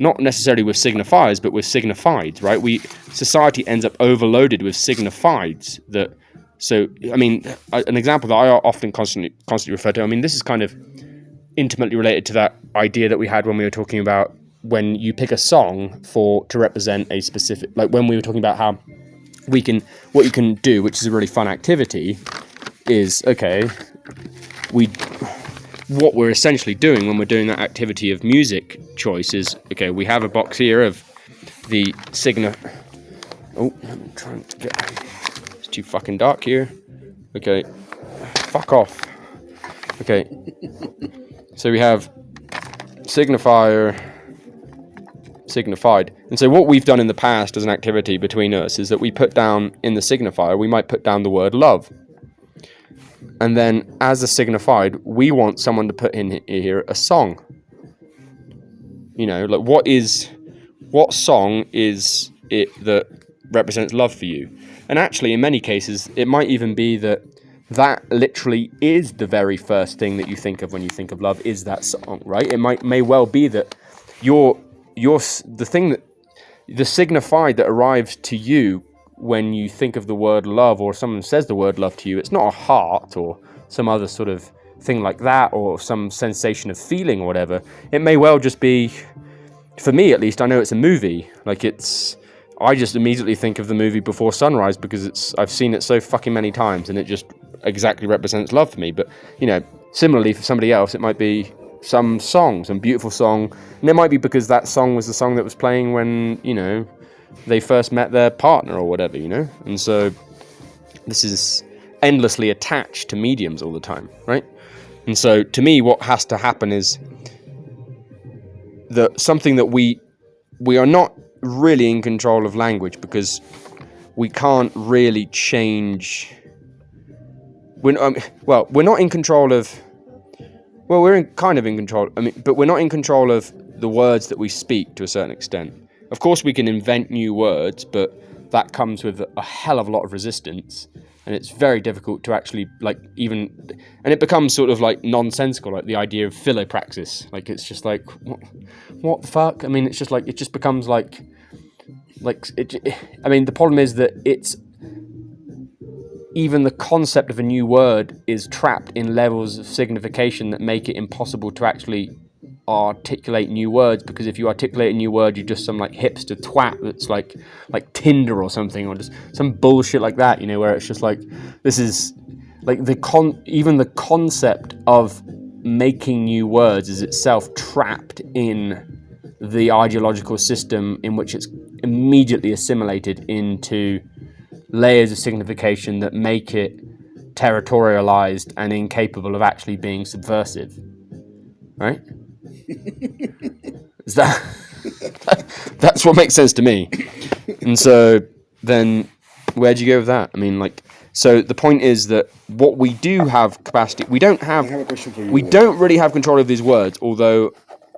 not necessarily with signifiers, but with signifieds, right? Society ends up overloaded with signifieds that. So, an example that I often constantly refer to, this is kind of intimately related to that idea that we had when we were talking about when you pick a song to represent a specific, like when we were talking about how what you can do, which is a really fun activity, is, what we're essentially doing when we're doing that activity of music choice is, we have a box here of the I'm trying to get... Too fucking dark here. Okay, fuck off. Okay, so we have signifier, signified, and so what we've done in the past as an activity between us is that we put down in the signifier, we might put down the word love, and then as a signified, we want someone to put in here a song. Like what song is it that represents love for you? And actually, in many cases, it might even be that literally is the very first thing that you think of when you think of love is that song, right? It may well be that the signified that arrives to you when you think of the word love, or someone says the word love to you, it's not a heart or some other sort of thing like that, or some sensation of feeling or whatever. It may well just be, for me at least, I know it's a movie. I just immediately think of the movie Before Sunrise because I've seen it so fucking many times and it just exactly represents love for me. But, similarly for somebody else, it might be some beautiful song. And it might be because that song was the song that was playing when, they first met their partner or whatever, And so this is endlessly attached to mediums all the time, right? And so to me, what has to happen is something that we are not really in control of language, because we can't really change. We're not in control of. Well, we're kind of in control. But we're not in control of the words that we speak to a certain extent. Of course, we can invent new words, but that comes with a hell of a lot of resistance, and it's very difficult to actually and it becomes sort of nonsensical, like the idea of Philopraxis. It's just what the fuck? It's just it just becomes the problem is that it's even the concept of a new word is trapped in levels of signification that make it impossible to actually articulate new words, because if you articulate a new word, you're just some hipster twat that's like Tinder or something, or just some bullshit like that, where it's just this is even the concept of making new words is itself trapped in the ideological system in which it's immediately assimilated into layers of signification that make it territorialized and incapable of actually being subversive, right? Is that's what makes sense to me. And so then where'd you go with that? So the point is that what we do have capacity, we don't really have control of these words, although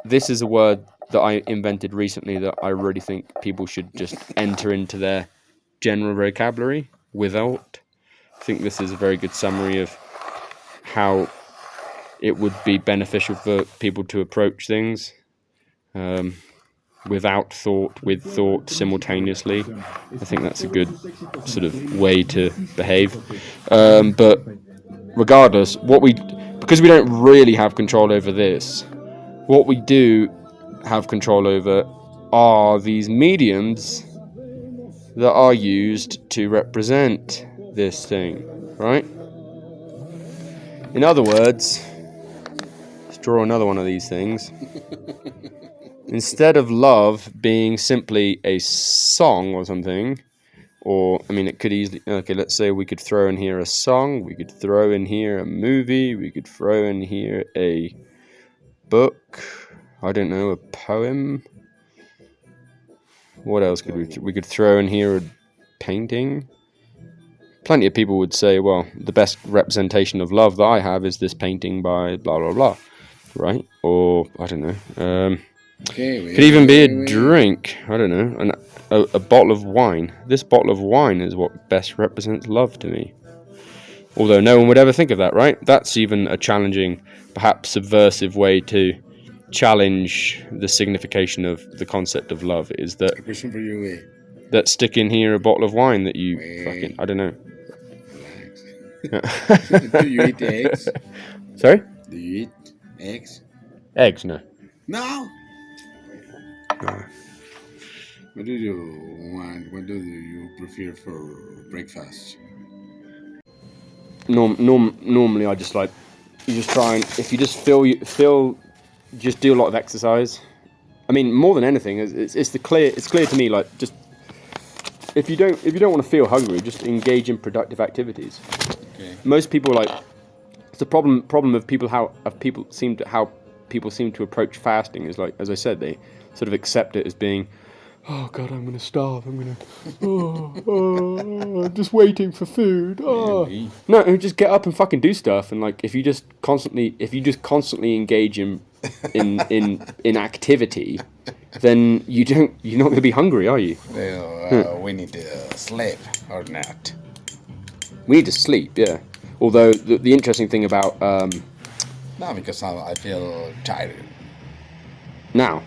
this is a word that I invented recently that I really think people should just enter into their general vocabulary without. I think this is a very good summary of how it would be beneficial for people to approach things without thought, with thought simultaneously. I think that's a good sort of way to behave. But regardless, because we don't really have control over this, what we do have control over are these mediums that are used to represent this thing, right? In other words, let's draw another one of these things. Instead of love being simply a song or something, Or, I mean, it could easily... Okay, let's say we could throw in here a song. We could throw in here a movie. We could throw in here a book. I don't know, a poem. What else could we could throw in here? A painting. Plenty of people would say, well, the best representation of love that I have is this painting by blah, blah, blah. Right? Or, I don't know. Could even be a drink. I don't know. A bottle of wine. This bottle of wine is what best represents love to me. Although no one would ever think of that, right? That's even a challenging, perhaps subversive way to challenge the signification of the concept of love, is that... A question for you, that stick in here a bottle of wine that you fucking... I don't know. Do you eat eggs? Sorry? Do you eat eggs? Eggs, no. No. What do you want? What do you prefer for breakfast? Normally I just like... You just try and... If you just just do a lot of exercise. I mean, more than anything, it's clear to me, like, just... If you don't want to feel hungry, just engage in productive activities. Okay. Most people, like, it's the problem of how people seem to approach fasting is, like, as I said, they sort of accept it as being, oh god, I'm gonna starve. I'm just waiting for food. Oh. Really? No, just get up and fucking do stuff. And like, if you just constantly engage in activity, then you're not going to be hungry, are you? Well, we need to sleep or not. We need to sleep, yeah. Although the interesting thing about no, because I feel tired now.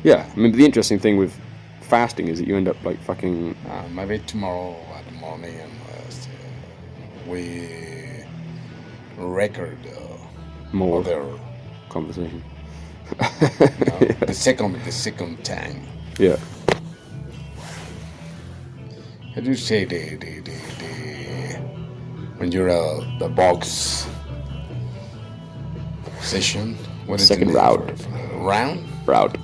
Yeah, I mean, the interesting thing with fasting is that you end up like fucking... maybe tomorrow at the morning we record more other conversation. The second time. Yeah. How do you say the when you're the box session? What is second round? Round. Round.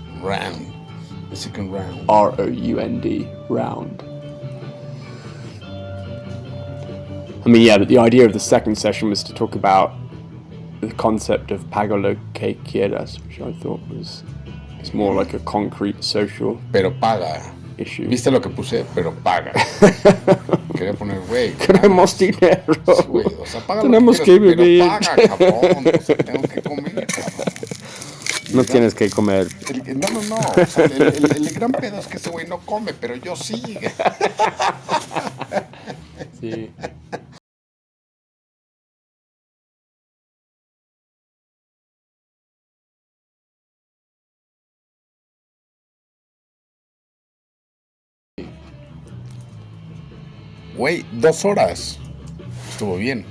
The second round. ROUND. Round. I mean, yeah, but the idea of the second session was to talk about the concept of paga lo que quieras, which I thought it's more like a concrete social pero paga issue. ¿Viste lo que puse? Pero paga. Quería poner, güey. Queremos dinero. Güey, o sea, paga tenemos lo que que quieras, vivir. pero paga, cabrón. O sea, tengo que comer, cabrón. No tienes que comer. No. O sea, el gran pedo es que ese güey no come, pero yo sí. Sí. Güey, 2 horas. Estuvo bien.